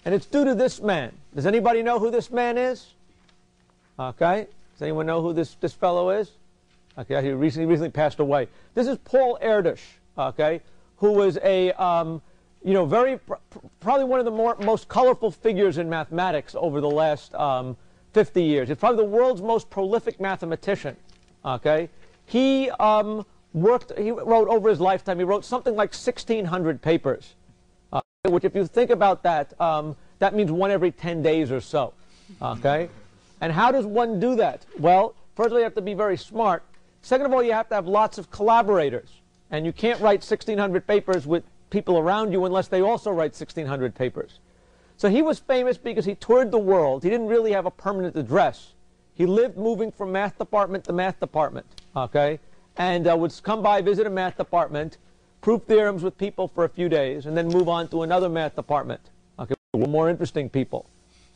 and it's due to this man. Does anybody know who this man is? Okay, does anyone know who this fellow is? Okay, he recently passed away. This is Paul Erdős, okay, who was a probably one of the most colorful figures in mathematics over the last 50 years. He's probably the world's most prolific mathematician. Okay, he wrote over his lifetime, he wrote something like 1,600 papers, which if you think about that, that means one every 10 days or so. Okay, and how does one do that? Well, firstly, you have to be very smart. Second of all, you have to have lots of collaborators, and you can't write 1,600 papers with people around you unless they also write 1,600 papers. So he was famous because he toured the world. He didn't really have a permanent address. He lived moving from math department to math department, okay, and would come by, visit a math department, prove theorems with people for a few days, and then move on to another math department, okay, with more interesting people,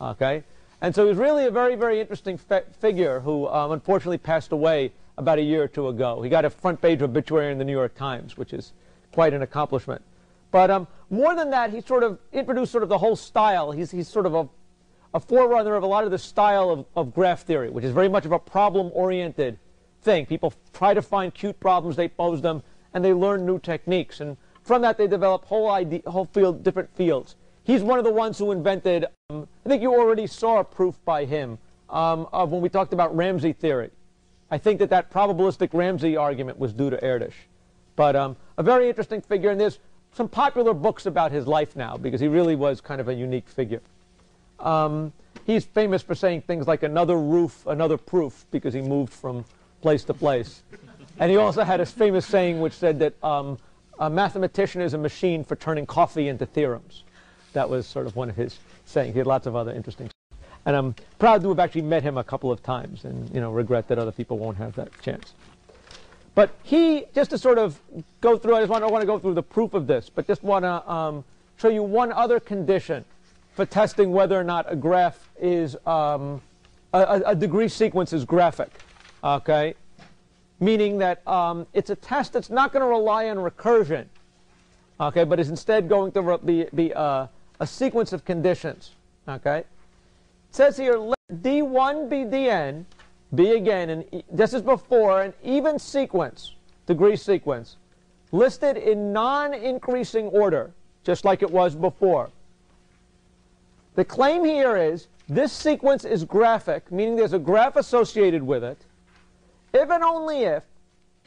okay. And so he was really a very, very interesting figure who unfortunately passed away about a year or two ago. He got a front page obituary in the New York Times, which is quite an accomplishment. But more than that, he sort of introduced sort of the whole style. He's sort of a forerunner of a lot of the style of graph theory, which is very much of a problem-oriented thing. People try to find cute problems, they pose them, and they learn new techniques. And from that, they develop different fields. He's one of the ones who invented, I think you already saw a proof by him of when we talked about Ramsey theory. I think that probabilistic Ramsey argument was due to Erdős. But a very interesting figure, and there's some popular books about his life now because he really was kind of a unique figure. He's famous for saying things like another roof, another proof, because he moved from place to place. And he also had a famous saying which said that a mathematician is a machine for turning coffee into theorems. That was sort of one of his sayings. He had lots of other interesting stuff. And I'm proud to have actually met him a couple of times and regret that other people won't have that chance. But he, just to sort of go through, I don't want to go through the proof of this, but just want to show you one other condition for testing whether or not a graph is, a degree sequence is graphic, okay? Meaning that it's a test that's not going to rely on recursion, okay, but is instead going to be a sequence of conditions, okay? It says here, let D1 be Dn, be again, and this is before, an even sequence, degree sequence, listed in non-increasing order, just like it was before. The claim here is this sequence is graphic, meaning there's a graph associated with it, if and only if,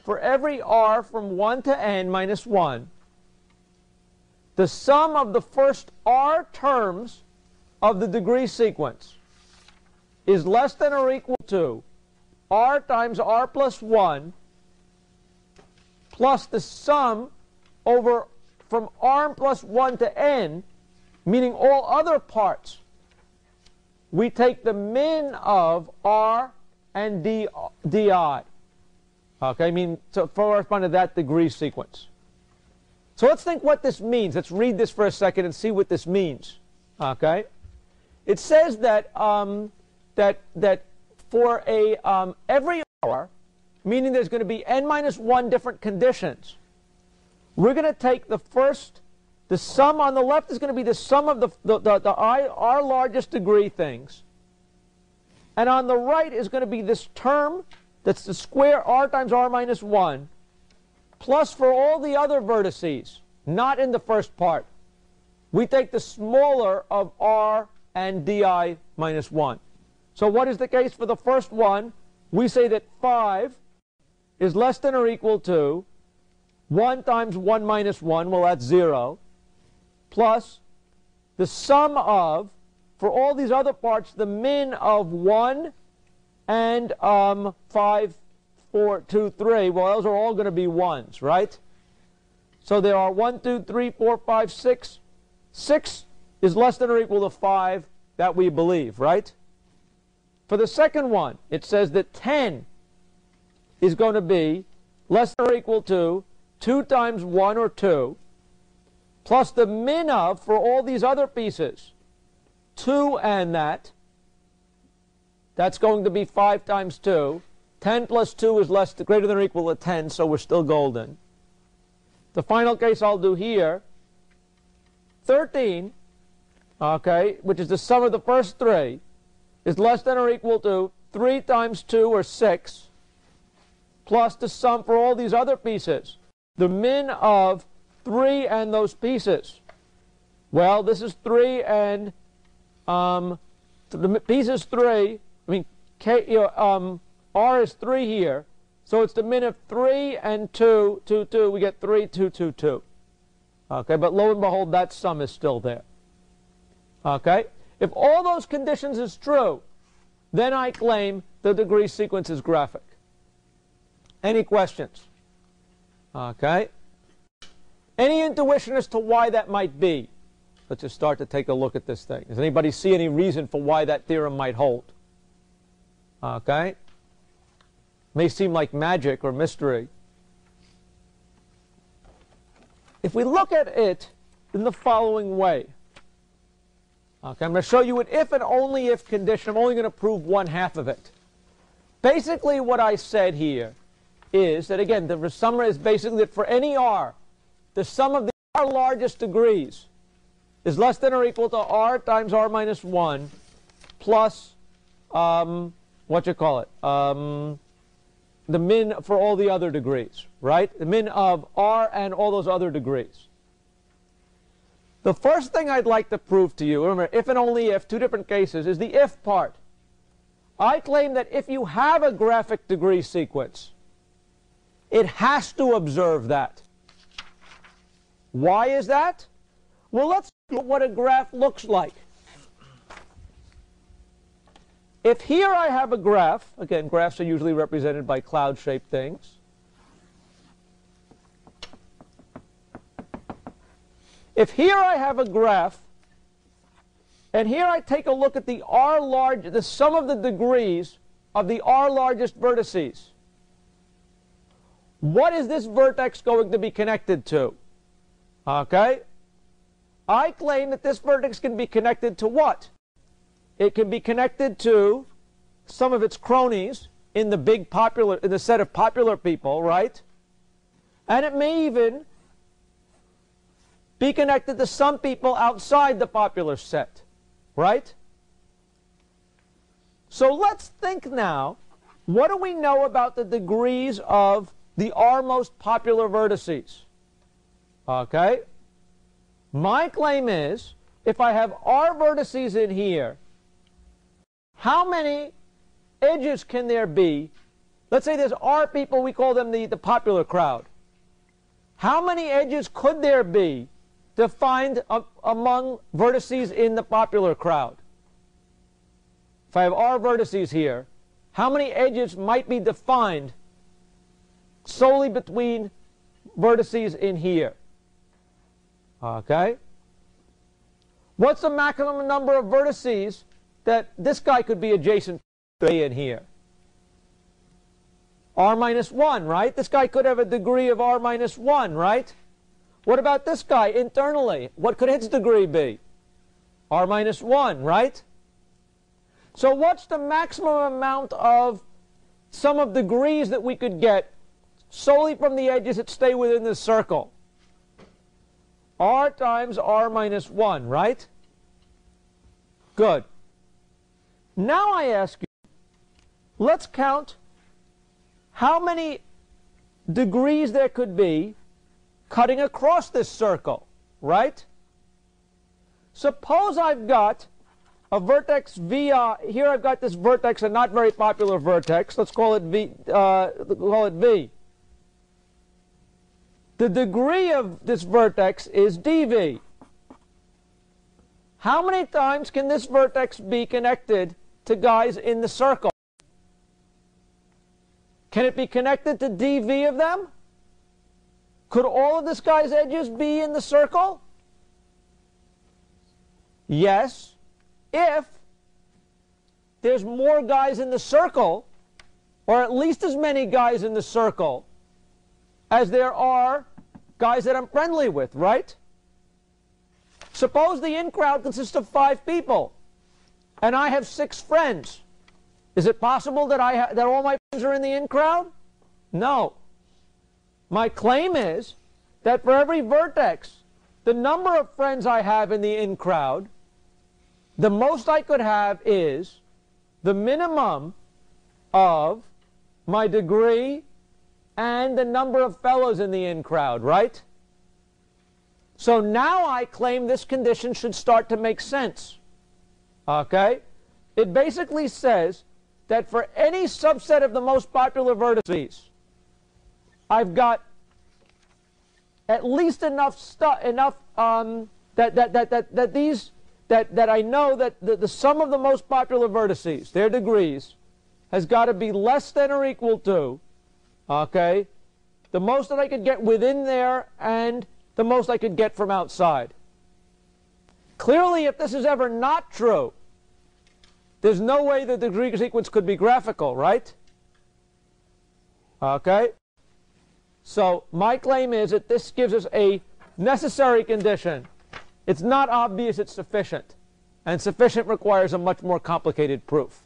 for every r from 1 to n minus 1, the sum of the first r terms of the degree sequence is less than or equal to r times r plus 1 plus the sum over from r plus 1 to n, meaning all other parts. We take the min of r and di. Okay, I mean, to correspond to that degree sequence. So let's think what this means. Let's read this for a second and see what this means. Okay, it says that for a every R, meaning there's going to be n minus 1 different conditions, we're going to take the sum on the left is going to be the sum of the R largest degree things. And on the right is going to be this term that's the square R times R minus 1, plus for all the other vertices, not in the first part, we take the smaller of R and di minus 1. So what is the case for the first one? We say that 5 is less than or equal to 1 times 1 minus 1, well that's 0, plus the sum of, for all these other parts, the min of 1 and 5, 4, 2, 3, well those are all going to be 1s, right? So there are 1, 2, 3, 4, 5, 6. 6 is less than or equal to 5, that we believe, right? For the second one, it says that 10 is going to be less than or equal to 2 times 1, or 2, plus the min of, for all these other pieces, 2 and that's going to be 5 times 2. 10 plus 2 is greater than or equal to 10, so we're still golden. The final case I'll do here, 13, okay, which is the sum of the first 3, is less than or equal to 3 times 2, or 6, plus the sum for all these other pieces, the min of 3 and those pieces. Well, this is 3 and the piece is 3. I mean, R is 3 here, so it's the min of 3 and 2, 2, 2. We get 3, 2, 2, 2. Okay, but lo and behold, that sum is still there. Okay, if all those conditions is true, then I claim the degree sequence is graphic. Any questions? Okay. Any intuition as to why that might be? Let's just start to take a look at this thing. Does anybody see any reason for why that theorem might hold? Okay. May seem like magic or mystery. If we look at it in the following way, okay, I'm going to show you an if and only if condition. I'm only going to prove 1/2 of it. Basically what I said here is that, again, the summary is basically that for any R, the sum of the R largest degrees is less than or equal to R times R minus 1 plus, the min for all the other degrees, right? The min of R and all those other degrees. The first thing I'd like to prove to you, remember, if and only if, 2 different cases, is the if part. I claim that if you have a graphic degree sequence, it has to observe that. Why is that? Well, let's look at what a graph looks like. If here I have a graph, again, graphs are usually represented by cloud-shaped things. If here I have a graph, and here I take a look at the the sum of the degrees of the R largest vertices, what is this vertex going to be connected to? Okay? I claim that this vertex can be connected to what? It can be connected to some of its cronies in the set of popular people, right? And it may even be connected to some people outside the popular set, right? So let's think now, what do we know about the degrees of the R most popular vertices? Okay? My claim is, if I have R vertices in here, how many edges can there be? Let's say there's R people, we call them the popular crowd. How many edges could there be to find among vertices in the popular crowd? If I have R vertices here, how many edges might be defined solely between vertices in here? Okay? What's the maximum number of vertices that this guy could be adjacent to in here? R minus 1, right? This guy could have a degree of R minus 1, right? What about this guy internally? What could its degree be? R minus 1, right? So what's the maximum amount of sum of degrees that we could get solely from the edges that stay within the circle? R times R minus 1, right? Good. Now I ask you, let's count how many degrees there could be cutting across this circle, right? Suppose I've got a vertex V. Here I've got this vertex, a not very popular vertex. Let's call it V. V. The degree of this vertex is dV. How many times can this vertex be connected to guys in the circle? Can it be connected to dV of them? Could all of this guy's edges be in the circle? Yes, if there's more guys in the circle, or at least as many guys in the circle as there are guys that I'm friendly with, right? Suppose the in-crowd consists of 5 people, and I have 6 friends. Is it possible that that all my friends are in the in-crowd? No. My claim is that for every vertex, the number of friends I have in the in-crowd, the most I could have is the minimum of my degree and the number of fellows in the in-crowd, right? So now I claim this condition should start to make sense. Okay? It basically says that for any subset of the most popular vertices, I've got at least enough that I know that the sum of the most popular vertices, their degrees, has got to be less than or equal to, okay, the most that I could get within there and the most I could get from outside. Clearly, if this is ever not true, there's no way the degree sequence could be graphical, right? Okay? So my claim is that this gives us a necessary condition. It's not obvious it's sufficient. And sufficient requires a much more complicated proof.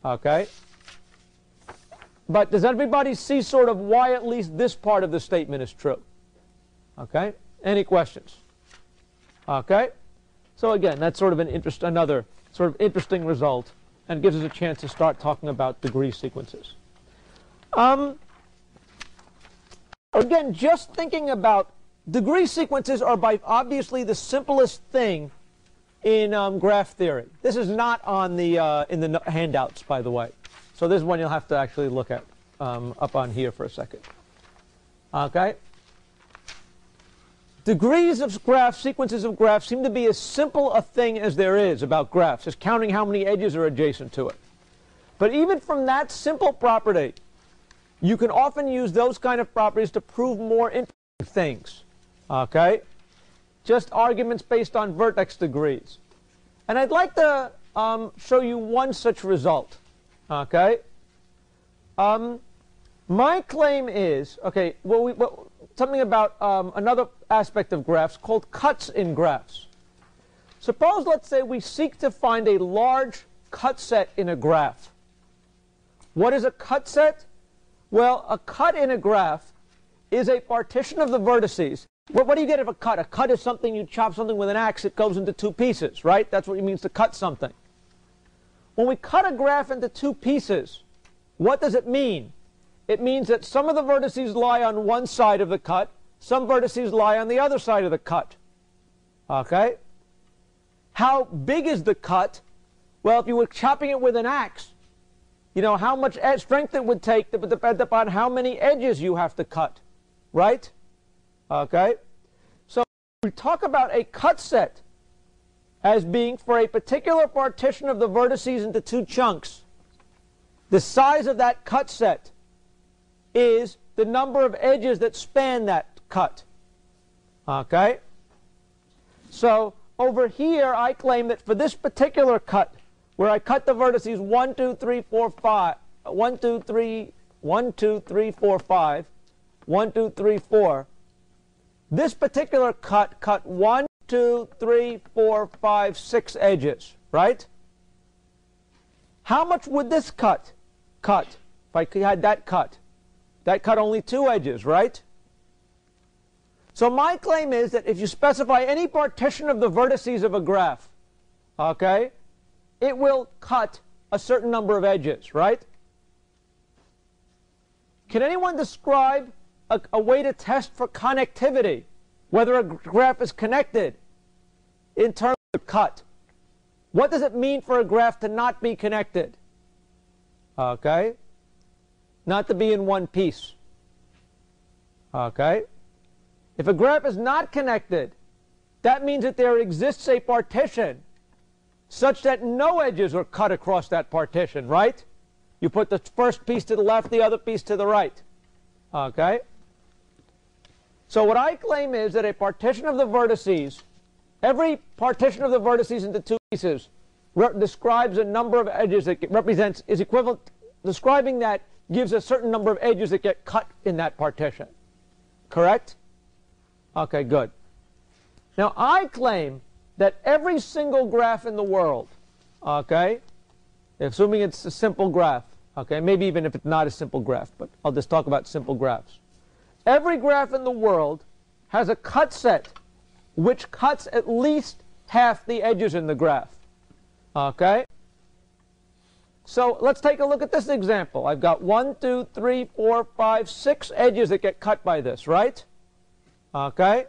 Okay? But does everybody see sort of why at least this part of the statement is true? Okay? Any questions? Okay? So again, that's sort of another sort of interesting result, and gives us a chance to start talking about degree sequences. Again, just thinking about degree sequences are by obviously the simplest thing in graph theory. This is not on the in the handouts, by the way. So this is one you'll have to actually look at up on here for a second. Okay? Degrees of graphs, sequences of graphs, seem to be as simple a thing as there is about graphs, just counting how many edges are adjacent to it. But even from that simple property, you can often use those kind of properties to prove more interesting things. Okay? Just arguments based on vertex degrees. And I'd like to show you one such result. Okay? My claim is, okay, something about another aspect of graphs called cuts in graphs. Suppose, let's say, we seek to find a large cut set in a graph. What is a cut set? Well, a cut in a graph is a partition of the vertices. What do you get of a cut? A cut is something, you chop something with an axe, it goes into 2 pieces, right? That's what it means to cut something. When we cut a graph into 2 pieces, what does it mean? It means that some of the vertices lie on one side of the cut, some vertices lie on the other side of the cut. Okay? How big is the cut? Well, if you were chopping it with an axe, you know how much strength it would take to depend upon how many edges you have to cut. Right? Okay? So we talk about a cut set as being for a particular partition of the vertices into 2 chunks. The size of that cut set is the number of edges that span that cut. Okay? So over here, I claim that for this particular cut, where I cut the vertices 1, 2, 3, 4, 5, 1, 2, 3, 1, 2, 3, 4, 5, 1, 2, 3, 4, this particular cut 1, 2, 3, 4, 5, 6 edges, right? how much would this cut? If I had that cut. That cut only 2 edges, right? So my claim is that if you specify any partition of the vertices of a graph, okay, it will cut a certain number of edges, right? Can anyone describe a way to test for connectivity, whether a graph is connected in terms of cut? What does it mean for a graph to not be connected? Okay? Not to be in one piece. Okay? If a graph is not connected, that means that there exists a partition such that no edges are cut across that partition, right? You put the first piece to the left, the other piece to the right. Okay? So what I claim is that a partition of the vertices, every partition of the vertices into 2 pieces describes a number of edges that is equivalent, describing that gives a certain number of edges that get cut in that partition. Correct? Okay, good. Now I claim that every single graph in the world, okay, assuming it's a simple graph, okay, maybe even if it's not a simple graph, but I'll just talk about simple graphs. Every graph in the world has a cut set which cuts at least half the edges in the graph. Okay? So let's take a look at this example. I've got 1, 2, 3, 4, 5, 6 edges that get cut by this, right? Okay?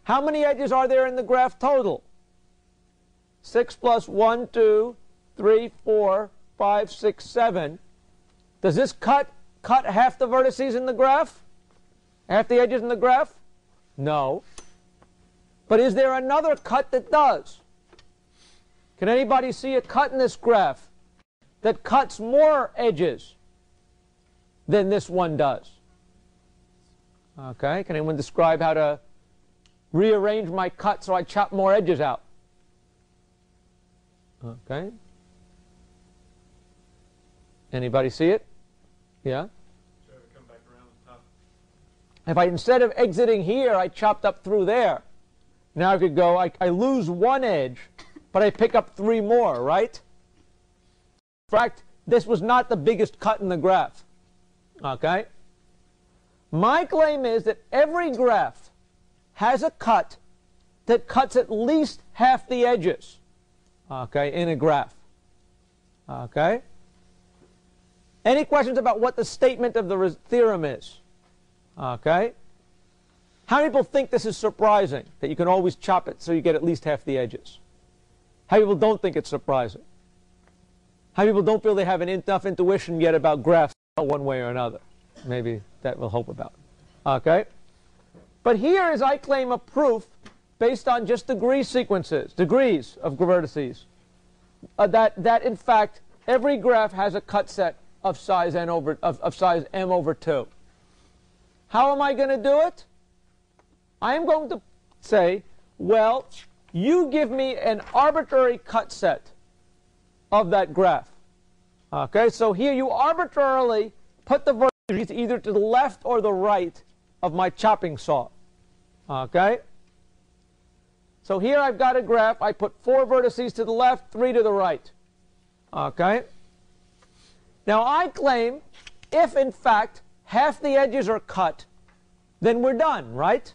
How many edges are there in the graph total? 6 plus 1, 2, 3, 4, 5, 6, 7. Does this cut half the vertices in the graph? Half the edges in the graph? No. But is there another cut that does? Can anybody see a cut in this graph that cuts more edges than this one does? Okay, can anyone describe how to rearrange my cut so I chop more edges out? Okay. Anybody see it? Yeah? Sure, come back around the top. If I, instead of exiting here, I chopped up through there. Now I could go, I lose 1 edge, but I pick up 3 more, right? In fact, this was not the biggest cut in the graph. Okay? My claim is that every graph has a cut that cuts at least half the edges, okay, in a graph. Okay? Any questions about what the statement of the theorem is? Okay? How many people think this is surprising, that you can always chop it so you get at least half the edges? How many people don't think it's surprising? How many people don't feel they have enough intuition yet about graphs one way or another? Maybe that we'll hope about. Okay? But here is, I claim, a proof based on just degrees of vertices, that in fact every graph has a cut set of size m over 2. How am I going to do it? I am going to say, well, you give me an arbitrary cut set of that graph. Okay, so here you arbitrarily put the vertices either to the left or the right of my chopping saw. Okay? So here I've got a graph. I put 4 vertices to the left, 3 to the right. Okay? Now I claim if in fact half the edges are cut, then we're done, right?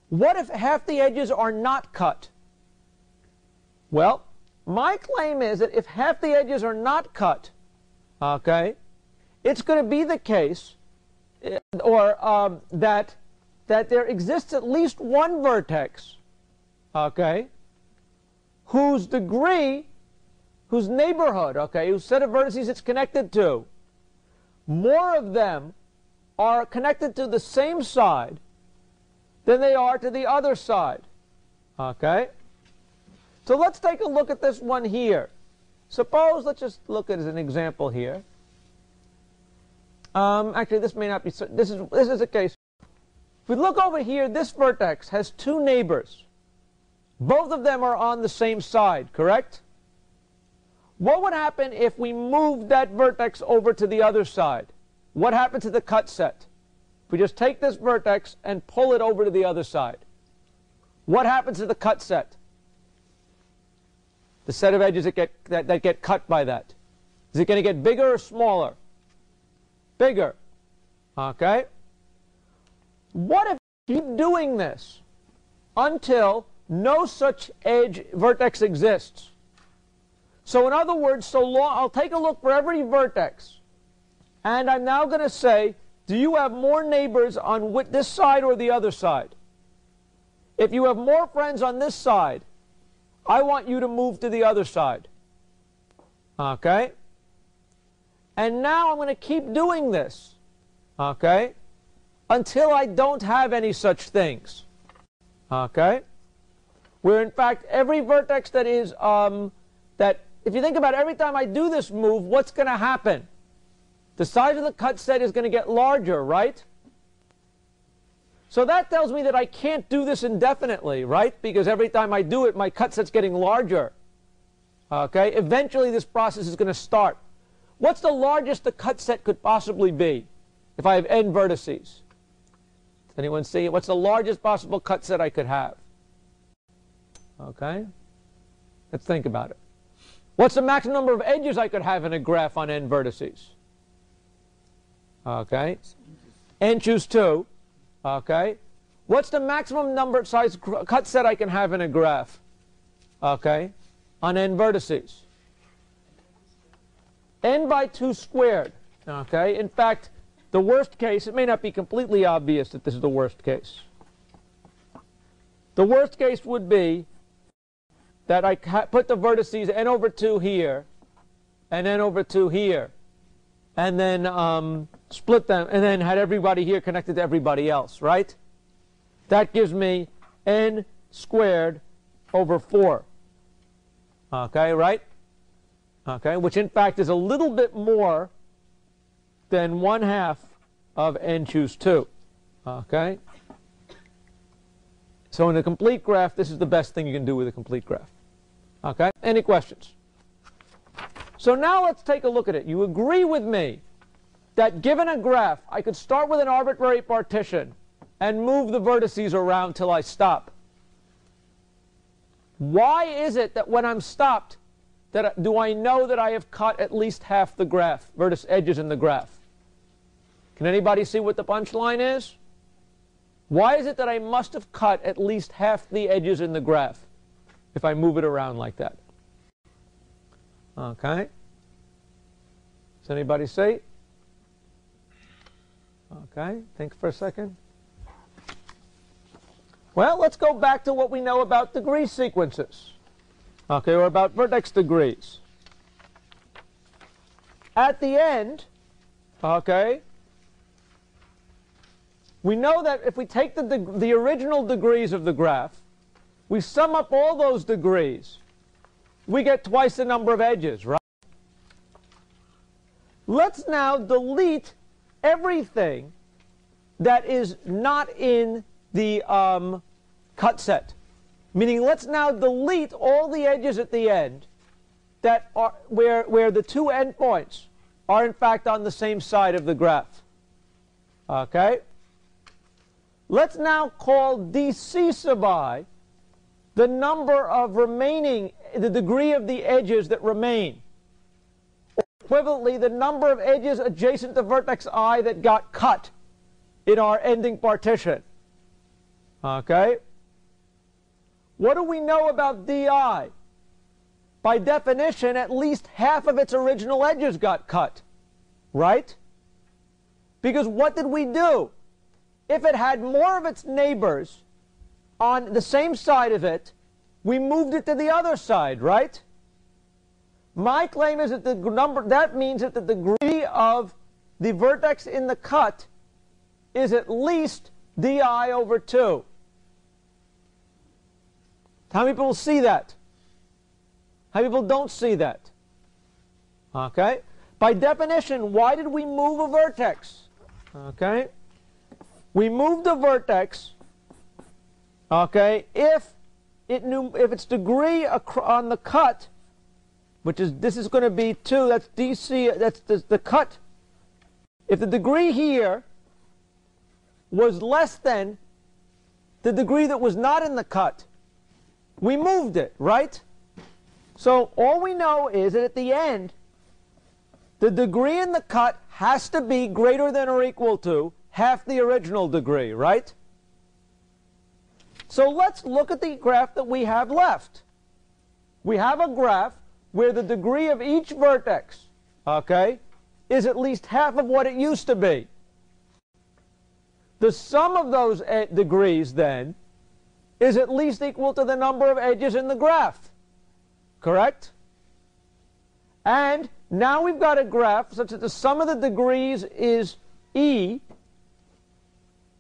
What if half the edges are not cut? Well, my claim is that if half the edges are not cut, okay, it's going to be the case that there exists at least one vertex, okay, whose neighborhood, okay, whose set of vertices it's connected to, more of them are connected to the same side than they are to the other side. Okay? So let's take a look at this one here. Suppose, let's just look at it as an example here. Actually, this may not be, this is a case. If we look over here, this vertex has 2 neighbors. Both of them are on the same side, correct? What would happen if we moved that vertex over to the other side? What happened to the cut set? If we just take this vertex and pull it over to the other side, what happens to the cut set? The set of edges that get cut by that. Is it going to get bigger or smaller? Bigger. Okay? What if I keep doing this until no such edge vertex exists? So in other words, I'll take a look for every vertex, and I'm now going to say, do you have more neighbors on this side or the other side? If you have more friends on this side, I want you to move to the other side. Okay? And now I'm going to keep doing this. Okay? Until I don't have any such things. Okay? Where in fact every vertex that is, if you think about it, every time I do this move, what's going to happen? The size of the cut set is going to get larger, right? So that tells me that I can't do this indefinitely, right? Because every time I do it, my cut set's getting larger. Okay? Eventually this process is going to start. What's the largest the cut set could possibly be if I have n vertices? Does anyone see it? What's the largest possible cut set I could have? Okay? Let's think about it. What's the maximum number of edges I could have in a graph on n vertices? Okay? N choose 2. Okay? What's the maximum number size cut set I can have in a graph? Okay? On n vertices? N by 2 squared. Okay? In fact, the worst case, it may not be completely obvious that this is the worst case. The worst case would be that I put the vertices n over 2 here and n over 2 here, and then split them, and then had everybody here connected to everybody else, right? That gives me n squared over 4. Okay, right? Okay, which in fact is a little bit more than 1/2 of n choose 2. Okay? So in a complete graph, this is the best thing you can do with a complete graph. Okay? Any questions? So now let's take a look at it. You agree with me that given a graph, I could start with an arbitrary partition and move the vertices around till I stop. Why is it that when I'm stopped, do I know that I have cut at least half the graph, vertex edges in the graph? Can anybody see what the punchline is? Why is it that I must have cut at least half the edges in the graph if I move it around like that? Okay. Does anybody see? Okay, think for a second. Well, let's go back to what we know about degree sequences. Okay, or about vertex degrees. At the end, okay, we know that if we take the original degrees of the graph, we sum up all those degrees, we get twice the number of edges, right? Let's now delete everything that is not in the cut set. Meaning, let's now delete all the edges at the end that are where the two endpoints are in fact on the same side of the graph. Okay? Let's now call dc sub I the number of remaining, the degree of the edges that remain. Or equivalently, the number of edges adjacent to vertex I that got cut in our ending partition. Okay? What do we know about di? By definition, at least half of its original edges got cut. Right? Because what did we do? If it had more of its neighbors on the same side of it, we moved it to the other side, right? My claim is that that means that the degree of the vertex in the cut is at least di over 2. How many people see that? How many people don't see that? Okay? By definition, why did we move a vertex? Okay? We moved a vertex, okay, if its degree on the cut, which is, this is going to be 2, that's dc, that's the cut. If the degree here was less than the degree that was not in the cut, we moved it, right? So all we know is that at the end, the degree in the cut has to be greater than or equal to half the original degree, right? So let's look at the graph that we have left. We have a graph where the degree of each vertex, okay, is at least half of what it used to be. The sum of those degrees, then, is at least equal to the number of edges in the graph. Correct? And now we've got a graph such that the sum of the degrees is e.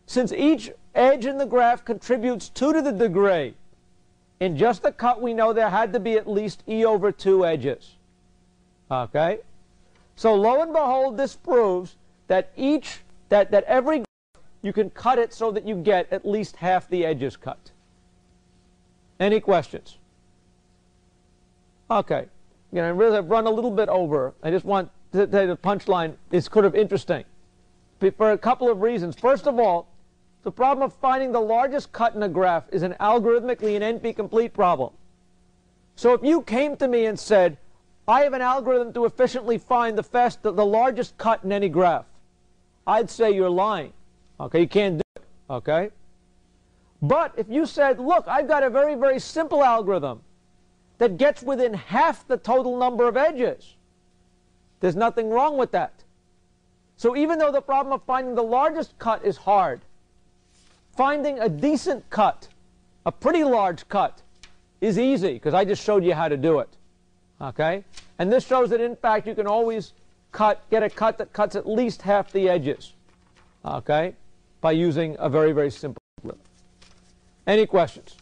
Since each edge in the graph contributes 2 to the degree, in just the cut we know there had to be at least e over 2 edges. Okay? So lo and behold, this proves that every graph, you can cut it so that you get at least half the edges cut. Any questions? Okay. Again, I really have run a little bit over. I just want to say the punchline is kind of interesting for a couple of reasons. First of all, the problem of finding the largest cut in a graph is an algorithmically an NP-complete problem. So if you came to me and said, I have an algorithm to efficiently find the largest cut in any graph, I'd say you're lying. Okay, you can't do it. Okay? But if you said, look, I've got a very, very simple algorithm that gets within half the total number of edges, there's nothing wrong with that. So even though the problem of finding the largest cut is hard, finding a decent cut, a pretty large cut, is easy, because I just showed you how to do it. Okay? And this shows that, in fact, you can always get a cut that cuts at least half the edges. Okay? By using a very, very simple algorithm. Any questions?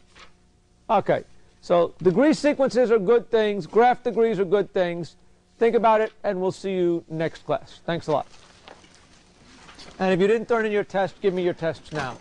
Okay. So degree sequences are good things. Graph degrees are good things. Think about it, and we'll see you next class. Thanks a lot. And if you didn't turn in your test, give me your tests now.